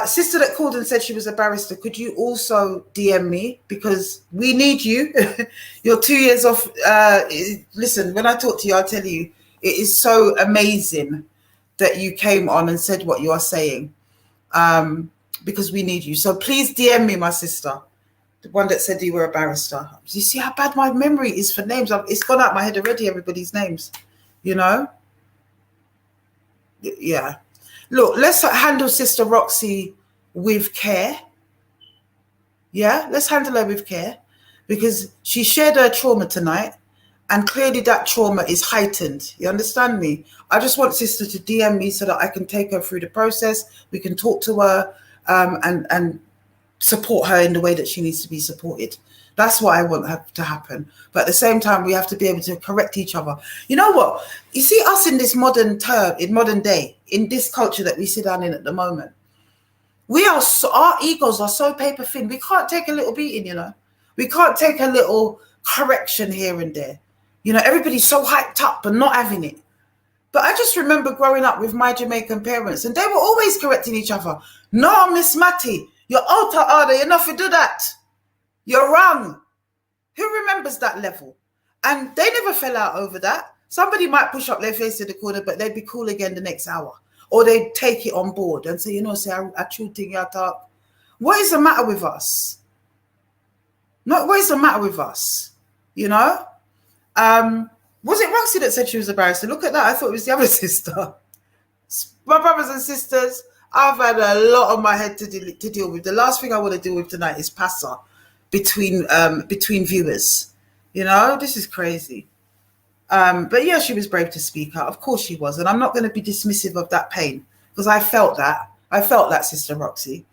Sister that called and said she was a barrister, could you also DM me? Because we need you. You're 2 years off. Listen, when I talk to you, I'll tell you, it is so amazing that you came on and said what you are saying. Because we need you. So please DM me, my sister. The one that said you were a barrister. You see how bad my memory is for names? It's gone out my head already, everybody's names. You know? Yeah. Look, let's handle Sister Roxy with care. Yeah, let's handle her with care, because she shared her trauma tonight, and clearly that trauma is heightened. You understand me? I just want Sister to DM me so that I can take her through the process. We can talk to her and support her in the way that she needs to be supported. That's what I want to happen. But at the same time, we have to be able to correct each other. You know what? You see us in this modern day, in this culture that we sit down in at the moment, our egos are so paper thin. We can't take a little beating, you know. We can't take a little correction here and there. You know, everybody's so hyped up and not having it. But I just remember growing up with my Jamaican parents, and they were always correcting each other. No, Miss Matty, you're out of order. You're not to do that. You're wrong. Who remembers that level? And they never fell out over that. Somebody might push up their face to the corner, but they'd be cool again the next hour. Or they'd take it on board and say, you know, say, I true thing you talk. What is the matter with us? What is the matter with us? You know? Was it Roxy that said she was a barrister? Look at that. I thought it was the other sister. My brothers and sisters, I've had a lot on my head to deal with. The last thing I want to deal with tonight is Passa between viewers. You know, this is crazy. But yeah, she was brave to speak out. Of course she was. And I'm not going to be dismissive of that pain, because I felt that. I felt that, Sister Roxy.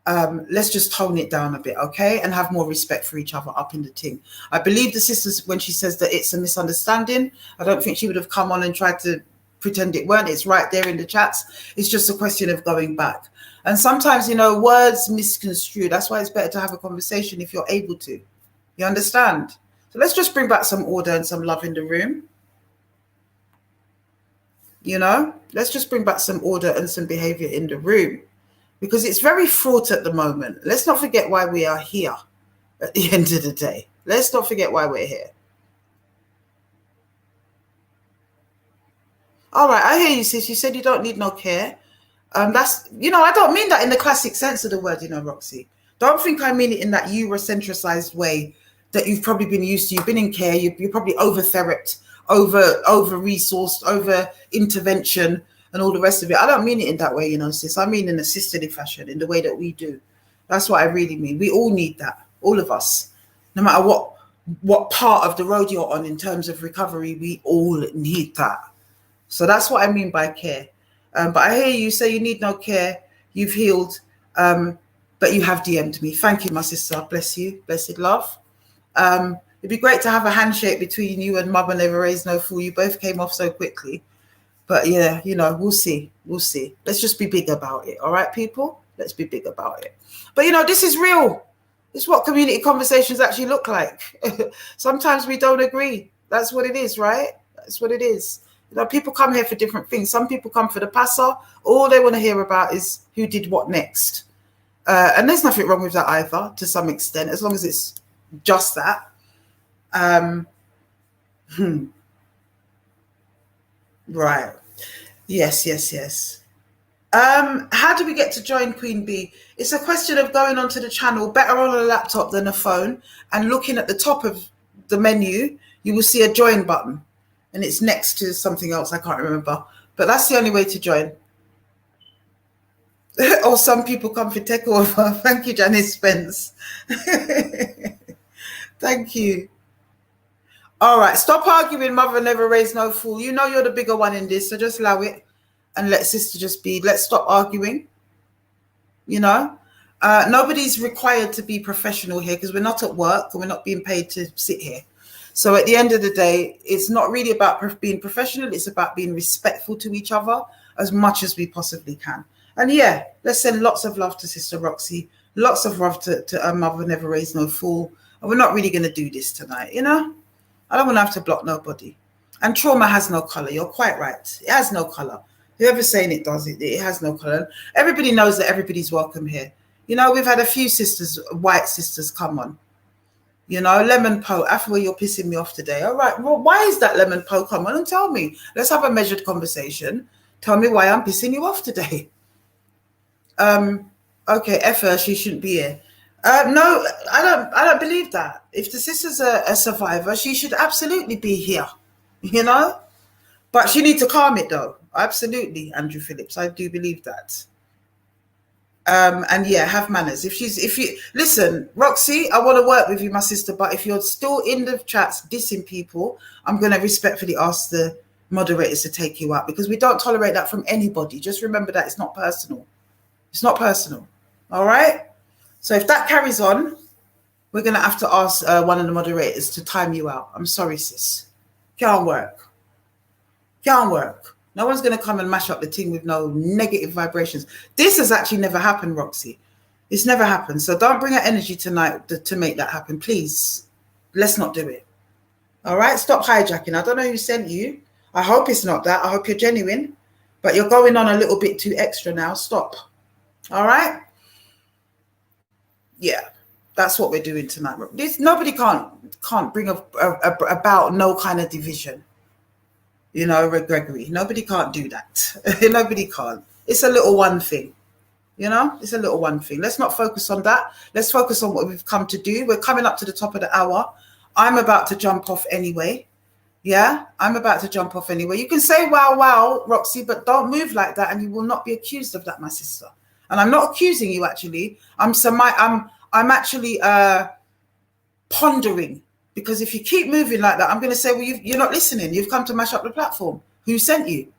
Let's just tone it down a bit, okay? And have more respect for each other up in the ting. I believe the sisters, when she says that it's a misunderstanding, I don't think she would have come on and tried to pretend it weren't. It's right there in the chats. It's just a question of going back. And sometimes, you know, words misconstrue. That's why it's better to have a conversation if you're able to. You understand? So let's just bring back some order and some love in the room. You know, let's just bring back some order and some behavior in the room, because it's very fraught at the moment. Let's not forget why we are here at the end of the day. Let's not forget why we're here. All right, I hear you, sis. You said you don't need no care. That's, you know, I don't mean that in the classic sense of the word, you know, Roxy. Don't think I mean it in that Eurocentricized way that you've probably been used to. You've been in care. You're probably over-theraped over resourced, over intervention, and all the rest of it. I don't mean it in that way, you know, sis. I mean in a sisterly fashion, in the way that we do. That's what I really mean. We all need that, all of us, no matter what part of the road you're on in terms of recovery. We all need that. So that's what I mean by care. But I hear you say you need no care. You've healed, but you have DM'd me. Thank you, my sister. Bless you. Blessed love. It'd be great to have a handshake between you and Mother Never Raised No Fool. You both came off so quickly. But yeah, you know, we'll see. We'll see. Let's just be big about it. All right, people? Let's be big about it. But, you know, this is real. It's what community conversations actually look like. Sometimes we don't agree. That's what it is, right? That's what it is. You know, people come here for different things. Some people come for the passer. All they want to hear about is who did what next. And there's nothing wrong with that either, to some extent, as long as it's just that. Right. Yes. How do we get to join Queen Bee? It's a question of going onto the channel, better on a laptop than a phone, and looking at the top of the menu, you will see a join button, and it's next to something else. I can't remember, but that's the only way to join. Or some people come for takeover. Thank you, Janice Spence. Thank you. All right, stop arguing. Mother Never Raised No Fool. You know you're the bigger one in this, so just allow it and let sister just be. Let's stop arguing. You know, nobody's required to be professional here because we're not at work and we're not being paid to sit here. So at the end of the day, it's not really about being professional. It's about being respectful to each other as much as we possibly can. And yeah, let's send lots of love to Sister Roxy, lots of love to Mother Never Raised No Fool. And we're not really going to do this tonight, you know? I don't want to have to block nobody. And trauma has no color. You're quite right. It has no color. Whoever's saying it does it. It has no color. Everybody knows that everybody's welcome here. You know, we've had a few sisters, white sisters, come on. You know, Lemon Poe. Afua, you're pissing me off today. All right. Well, why is that, Lemon Poe? Come on and tell me. Let's have a measured conversation. Tell me why I'm pissing you off today. Okay, Effa, she shouldn't be here. No, I don't believe that. If the sister's a survivor, she should absolutely be here, you know? But she needs to calm it though. Absolutely, Andrew Phillips. I do believe that. And yeah, have manners. If you listen, Roxy, I want to work with you, my sister, but if you're still in the chats dissing people, I'm going to respectfully ask the moderators to take you out because we don't tolerate that from anybody. Just remember that it's not personal. It's not personal. All right? So if that carries on, we're going to have to ask one of the moderators to time you out. I'm sorry, sis. Can't work. Can't work. No one's going to come and mash up the thing with no negative vibrations. This has actually never happened, Roxy. It's never happened. So don't bring your energy tonight to make that happen, please. Let's not do it. All right? Stop hijacking. I don't know who sent you. I hope it's not that. I hope you're genuine. But you're going on a little bit too extra now. Stop. All right? Yeah, that's what we're doing tonight. Nobody can't bring about no kind of division. You know, Gregory, nobody can't do that. Nobody can't. It's a little one thing. You know, it's a little one thing. Let's not focus on that. Let's focus on what we've come to do. We're coming up to the top of the hour. I'm about to jump off anyway. Yeah, I'm about to jump off anyway. You can say wow, wow, Roxy, but don't move like that and you will not be accused of that, my sister. And I'm not accusing you, actually. I'm actually pondering, because if you keep moving like that, I'm going to say, well, you're not listening. You've come to mash up the platform. Who sent you?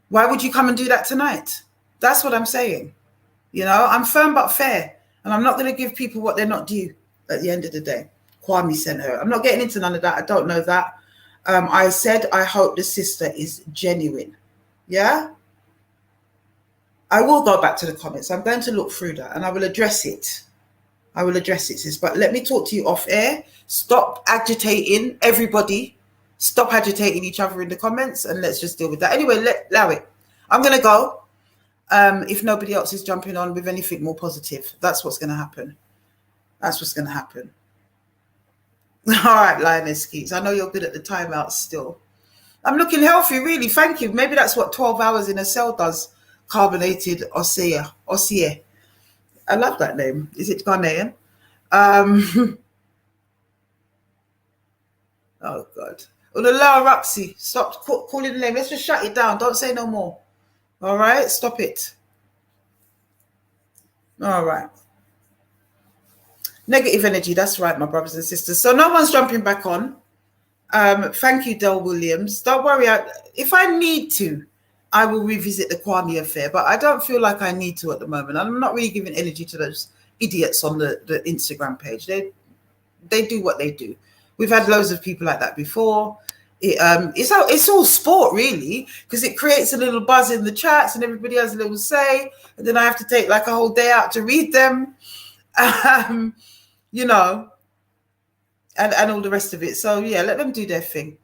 Why would you come and do that tonight? That's what I'm saying. You know, I'm firm but fair, and I'm not going to give people what they're not due at the end of the day. Kwame sent her. I'm not getting into none of that. I don't know that. I said I hope the sister is genuine. Yeah? I will go back to the comments. I'm going to look through that and I will address it. I will address it, sis. But let me talk to you off air. Stop agitating everybody. Stop agitating each other in the comments and let's just deal with that. Anyway, allow it. I'm going to go. If nobody else is jumping on with anything more positive, that's what's going to happen. That's what's going to happen. All right, Lioness Skeets. I know you're good at the timeouts still. I'm looking healthy, really. Thank you. Maybe that's what 12 hours in a cell does. Carbonated Ossie. I love that name. Is it Ghanaian? Oh, God. Ulala Roxy, stop calling the name. Let's just shut it down. Don't say no more. All right, stop it. All right. Negative energy. That's right, my brothers and sisters. So no one's jumping back on. Thank you, Del Williams. Don't worry. If I need to, I will revisit the Kwame affair, but I don't feel like I need to at the moment. I'm not really giving energy to those idiots on the Instagram page. They do what they do. We've had loads of people like that before. It's all sport, really, because it creates a little buzz in the chats and everybody has a little say, and then I have to take like a whole day out to read them, you know, and all the rest of it. So yeah, let them do their thing.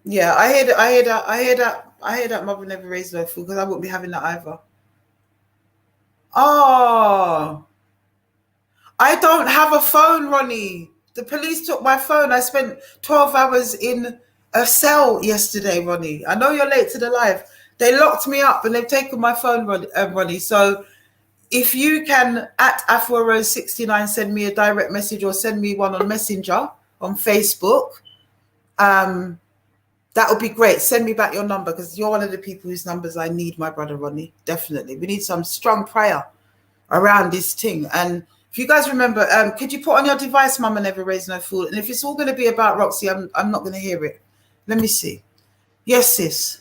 Yeah, I hear that mother never raised no fool, because I wouldn't be having that either. Oh, I don't have a phone, Ronnie. The police took my phone. I spent 12 hours in a cell yesterday, Ronnie. I know you're late to the live. They locked me up and they've taken my phone, Ronnie. So if you can, at Afua Rose 69, send me a direct message or send me one on Messenger on Facebook, that would be great. Send me back your number, because you're one of the people whose numbers I need, my brother Ronnie. Definitely. We need some strong prayer around this thing. And if you guys remember, could you put on your device, Mama Never Raised No Fool? And if it's all going to be about Roxy, I'm not going to hear it. Let me see. Yes, sis.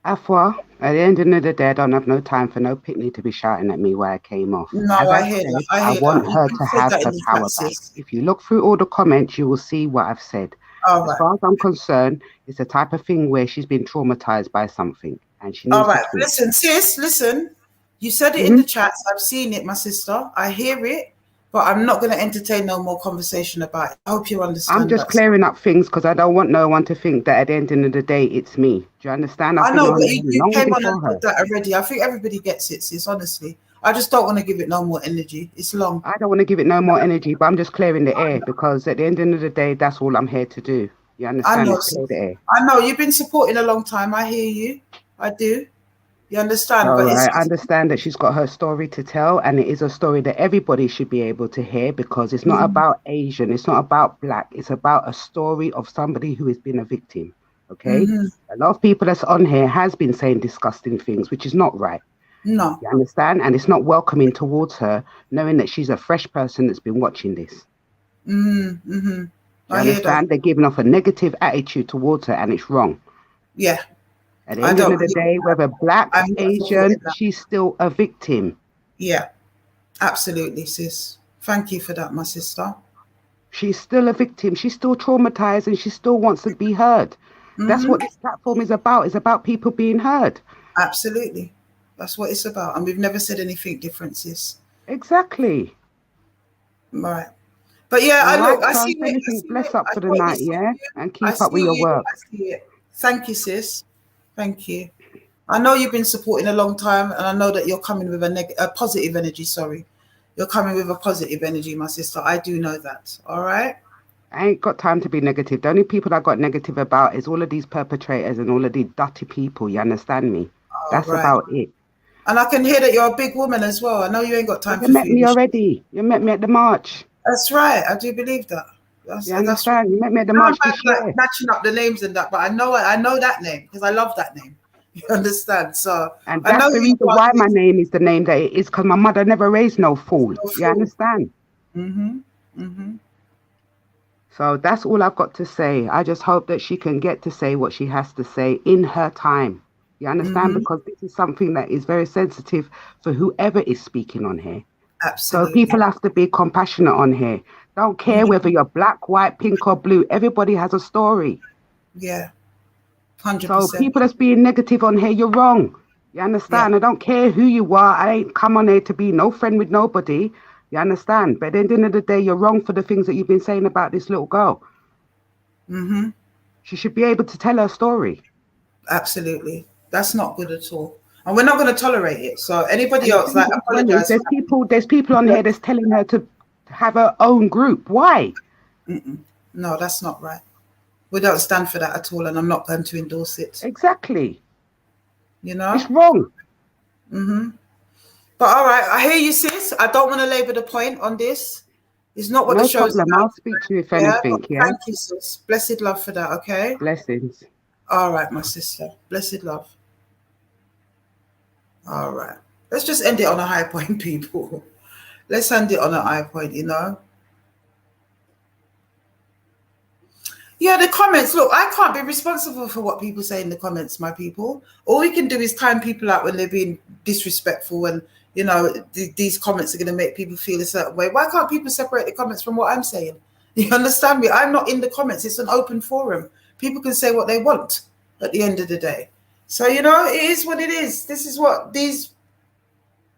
Afua, at the end of the day, I don't have no time for no picnic to be shouting at me where I came off. No, I hear that. I want her to have her power back. If you look through all the comments, you will see what I've said. As far as I'm concerned, it's the type of thing where she's been traumatized by something, and she needs all right. to Listen, sis, listen. You said it in the chats. I've seen it, my sister. I hear it, but I'm not going to entertain no more conversation about it. I hope you understand. I'm just clearing up things because I don't want no one to think that at the end of the day it's me. Do you understand? I know, but you came on and put that already. I think everybody gets it, sis, honestly. I just don't want to give it no more energy. It's long. I don't want to give it no more energy, but I'm just clearing the air, because at the end of the day, that's all I'm here to do. You understand? I know, clear the air. I know. You've been supporting a long time. I hear you. I do. You understand? But I understand that she's got her story to tell, and it is a story that everybody should be able to hear, because it's not about Asian, it's not about Black, it's about a story of somebody who has been a victim. Okay? A lot of people that's on here has been saying disgusting things, which is not right. No. You understand? And it's not welcoming towards her, knowing that she's a fresh person that's been watching this. You understand? They're giving off a negative attitude towards her, and it's wrong. Yeah. At the end of the day, whether Black, Asian, she's still a victim. Yeah, absolutely, sis. Thank you for that, my sister. She's still a victim. She's still traumatized, and she still wants to be heard. That's what this platform is about. It's about people being heard. Absolutely. That's what it's about. And we've never said anything different, sis. Exactly. Right. But yeah, I see it. Bless up for the night, yeah? And keep up with your work. I see it. Thank you, sis. Thank you. I know you've been supporting a long time, and I know that you're coming with a positive energy. Sorry. You're coming with a positive energy, my sister. I do know that. All right? I ain't got time to be negative. The only people I got negative about is all of these perpetrators and all of these dirty people. You understand me? That's about it. And I can hear that you're a big woman as well. I know you ain't got time for You met me already. You met me at the march. That's right. I do believe that. You understand? You met me at the march this year. Matching up the names and that, but I know that name because I love that name. You understand? So and that's the reason why my name is the name that it is, because my mother never raised no fool. You understand? So that's all I've got to say. I just hope that she can get to say what she has to say in her time. You understand? Because this is something that is very sensitive for whoever is speaking on here. Absolutely. So people have to be compassionate on here. Don't care whether you're Black, white, pink or blue. Everybody has a story. Yeah. 100%. So people that's being negative on here, you're wrong. You understand? I don't care who you are. I ain't come on here to be no friend with nobody. You understand? But at the end of the day, you're wrong for the things that you've been saying about this little girl. She should be able to tell her story. Absolutely. That's not good at all. And we're not going to tolerate it. So anybody else, like, apologize. There's people on here that's telling her to have her own group. Why? No, that's not right. We don't stand for that at all, and I'm not going to endorse it. Exactly. You know? It's wrong. But all right, I hear you, sis. I don't want to labor the point on this. It's not what no the show's problem. about. I'll speak to you if anything. Yeah. Thank you, sis. Blessed love for that. Okay. Blessings. All right, my sister. Blessed love. All right. Let's just end it on a high point, people. Let's end it on a high point, you know. Yeah, the comments. Look, I can't be responsible for what people say in the comments, my people. All we can do is time people out when they're being disrespectful and, you know, these comments are going to make people feel a certain way. Why can't people separate the comments from what I'm saying? You understand me? I'm not in the comments. It's an open forum. People can say what they want at the end of the day. So, you know, it is what it is. This is what these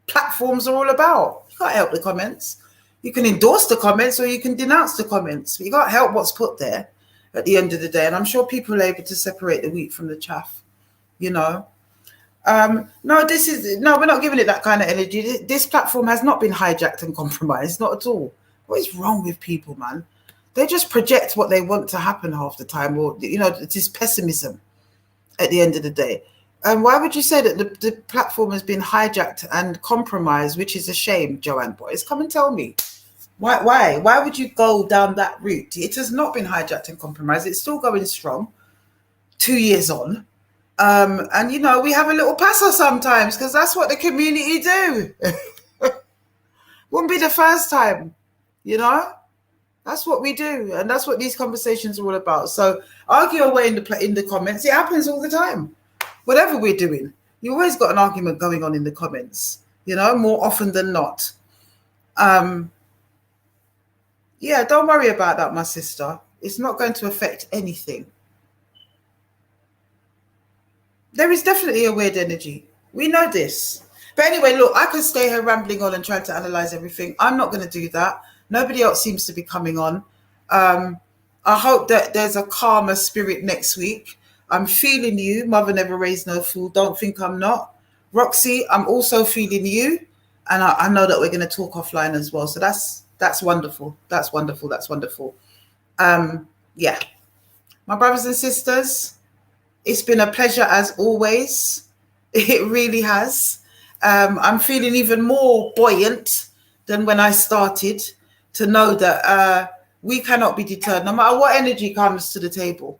platforms are all about. You can't help the comments. You can endorse the comments or you can denounce the comments. But you can't help what's put there at the end of the day. And I'm sure people are able to separate the wheat from the chaff, you know. No, we're not giving it that kind of energy. This platform has not been hijacked and compromised, not at all. What is wrong with people, man? They just project what they want to happen half the time, or, you know, it is pessimism at the end of the day. And why would you say that the platform has been hijacked and compromised, which is a shame, Joanne Boyce? Come and tell me. Why would you go down that route? It has not been hijacked and compromised. It's still going strong 2 years on. And, you know, we have a little passer sometimes because that's what the community do. Wouldn't be the first time, you know? That's what we do. And that's what these conversations are all about. So argue away in the comments. It happens all the time. Whatever we're doing, you always got an argument going on in the comments, you know, more often than not. Yeah, don't worry about that, my sister. It's not going to affect anything. There is definitely a weird energy. We know this. But anyway, look, I could stay here rambling on and trying to analyze everything. I'm not going to do that. Nobody else seems to be coming on. I hope that there's a calmer spirit next week. I'm feeling you. Mother never raised no fool. Don't think I'm not. Roxy, I'm also feeling you. And I know that we're going to talk offline as well. So that's wonderful. That's wonderful. That's wonderful. Yeah. My brothers and sisters, it's been a pleasure as always. It really has. I'm feeling even more buoyant than when I started to know that we cannot be deterred, no matter what energy comes to the table,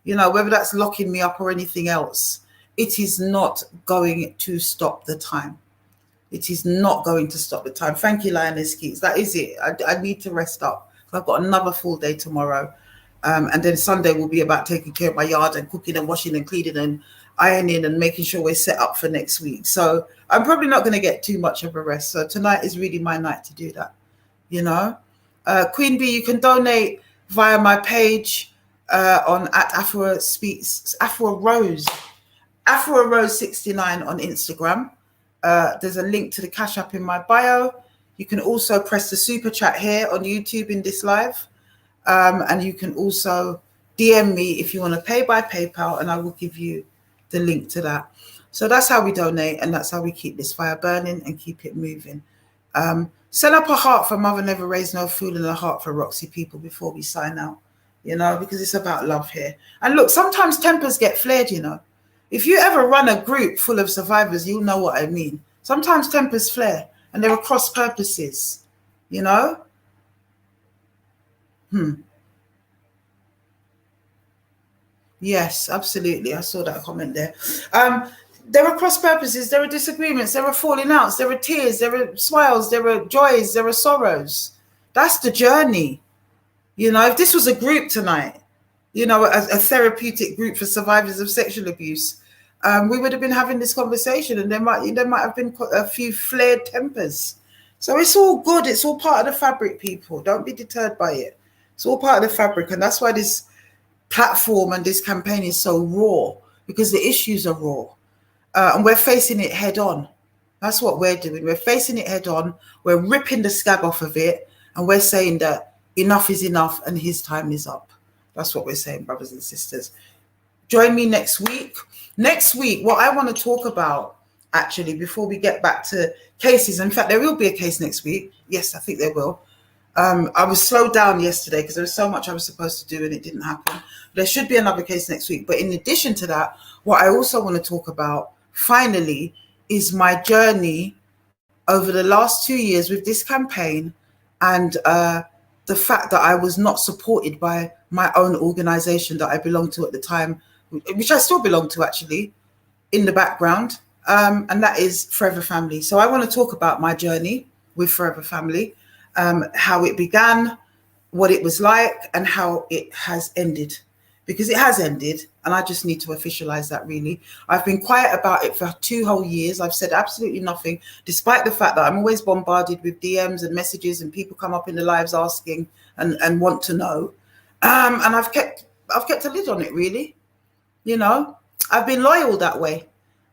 you know, whether that's locking me up or anything else. It is not going to stop the time. It is not going to stop the time. Thank you, Lioness Keats. That is it. I need to rest up. I've got another full day tomorrow. And then Sunday will be about taking care of my yard and cooking and washing and cleaning and ironing and making sure we're set up for next week. So I'm probably not going to get too much of a rest. So tonight is really my night to do that, you know. Queen Bee, you can donate via my page on at Afua Speaks, Afua Rose 69 on Instagram. There's a link to the Cash App in my bio. You can also press the super chat here on YouTube in this live. And you can also DM me if you want to pay by PayPal, and I will give you the link to that. So that's how we donate, and that's how we keep this fire burning and keep it moving. Send up a heart for Mother Never Raised No Fool and a heart for Roxy people before we sign out, you know, because it's about love here. And look, sometimes tempers get flared, you know. If you ever run a group full of survivors, you'll know what I mean. Sometimes tempers flare and there are cross purposes, you know. Yes, absolutely. I saw that comment there. There are cross purposes, there are disagreements, there are falling outs, there are tears, there are smiles, there are joys, there are sorrows. That's the journey. You know, if this was a group tonight, you know, a therapeutic group for survivors of sexual abuse, we would have been having this conversation, and there might have been a few flared tempers. So it's all good. It's all part of the fabric, people. Don't be deterred by it. It's all part of the fabric. And that's why this platform and this campaign is so raw, because the issues are raw. And we're facing it head on. That's what we're doing. We're facing it head on. We're ripping the scab off of it. And we're saying that enough is enough and his time is up. That's what we're saying, brothers and sisters. Join me next week. Next week, what I want to talk about, actually, before we get back to cases, in fact, there will be a case next week. Yes, I think there will. I was slowed down yesterday because there was so much I was supposed to do and it didn't happen. There should be another case next week. But in addition to that, what I also want to talk about, finally, is my journey over the last 2 years with this campaign and the fact that I was not supported by my own organization that I belonged to at the time, which I still belong to actually, in the background, and that is Forever Family. So I want to talk about my journey with Forever Family, how it began, what it was like, and how it has ended. Because it has ended, and I just need to officialize that, really. I've been quiet about it for 2 whole years. I've said absolutely nothing, despite the fact that I'm always bombarded with DMs and messages, and people come up in the lives asking and want to know. And I've kept a lid on it, really. You know, I've been loyal that way.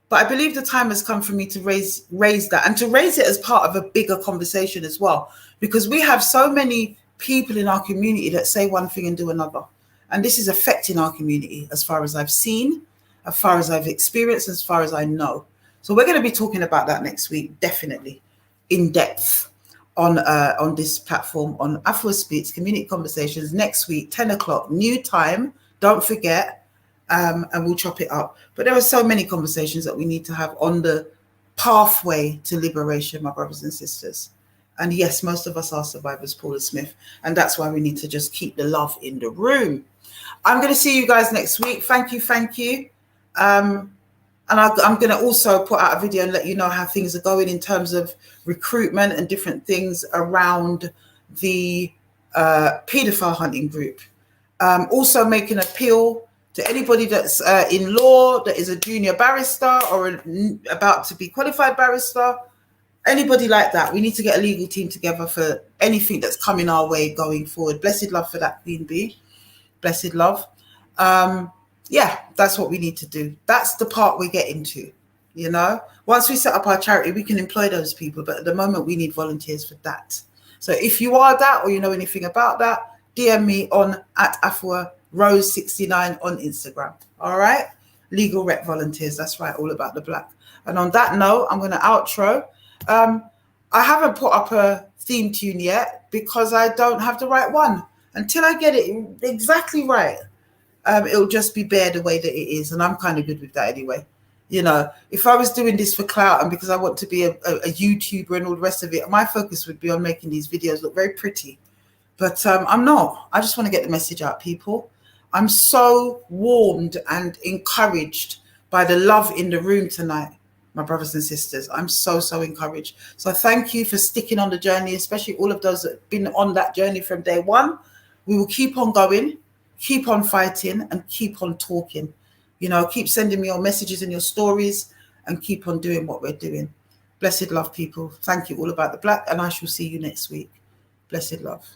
But I believe the time has come for me to raise that, and to raise it as part of a bigger conversation as well, because we have so many people in our community that say one thing and do another. And this is affecting our community as far as I've seen, as far as I've experienced, as far as I know. So we're going to be talking about that next week, definitely, in depth on this platform, on Afua Speaks Community Conversations, next week, 10 o'clock, new time. Don't forget. And we'll chop it up. But there are so many conversations that we need to have on the pathway to liberation, my brothers and sisters. And yes, most of us are survivors, Paula Smith. And that's why we need to just keep the love in the room. I'm going to see you guys next week. Thank you. And I'm going to also put out a video and let you know how things are going in terms of recruitment and different things around the paedophile hunting group. Also make an appeal to anybody that's in law, that is a junior barrister or about to be qualified barrister, anybody like that. We need to get a legal team together for anything that's coming our way going forward. Blessed love for that, Queen Bee. Blessed love. Yeah, that's what we need to do. That's the part we're getting to, you know. Once we set up our charity, we can employ those people. But at the moment, we need volunteers for that. So if you are that, or you know anything about that, DM me on @Afua Rose69 on Instagram. All right, legal rep volunteers. That's right, all about the black. And on that note, I'm going to outro. I haven't put up a theme tune yet because I don't have the right one. Until I get it exactly right, it'll just be bare the way that it is, and I'm kind of good with that anyway. You know, if I was doing this for clout and because I want to be a YouTuber and all the rest of it, my focus would be on making these videos look very pretty. But I'm not. I just want to get the message out, people. I'm so warmed and encouraged by the love in the room tonight, my brothers and sisters. I'm so encouraged. So thank you for sticking on the journey, especially all of those that have been on that journey from day one. We will keep on going, keep on fighting, and keep on talking. You know, keep sending me your messages and your stories, and keep on doing what we're doing. Blessed love, people. Thank you, all about the black, and I shall see you next week. Blessed love.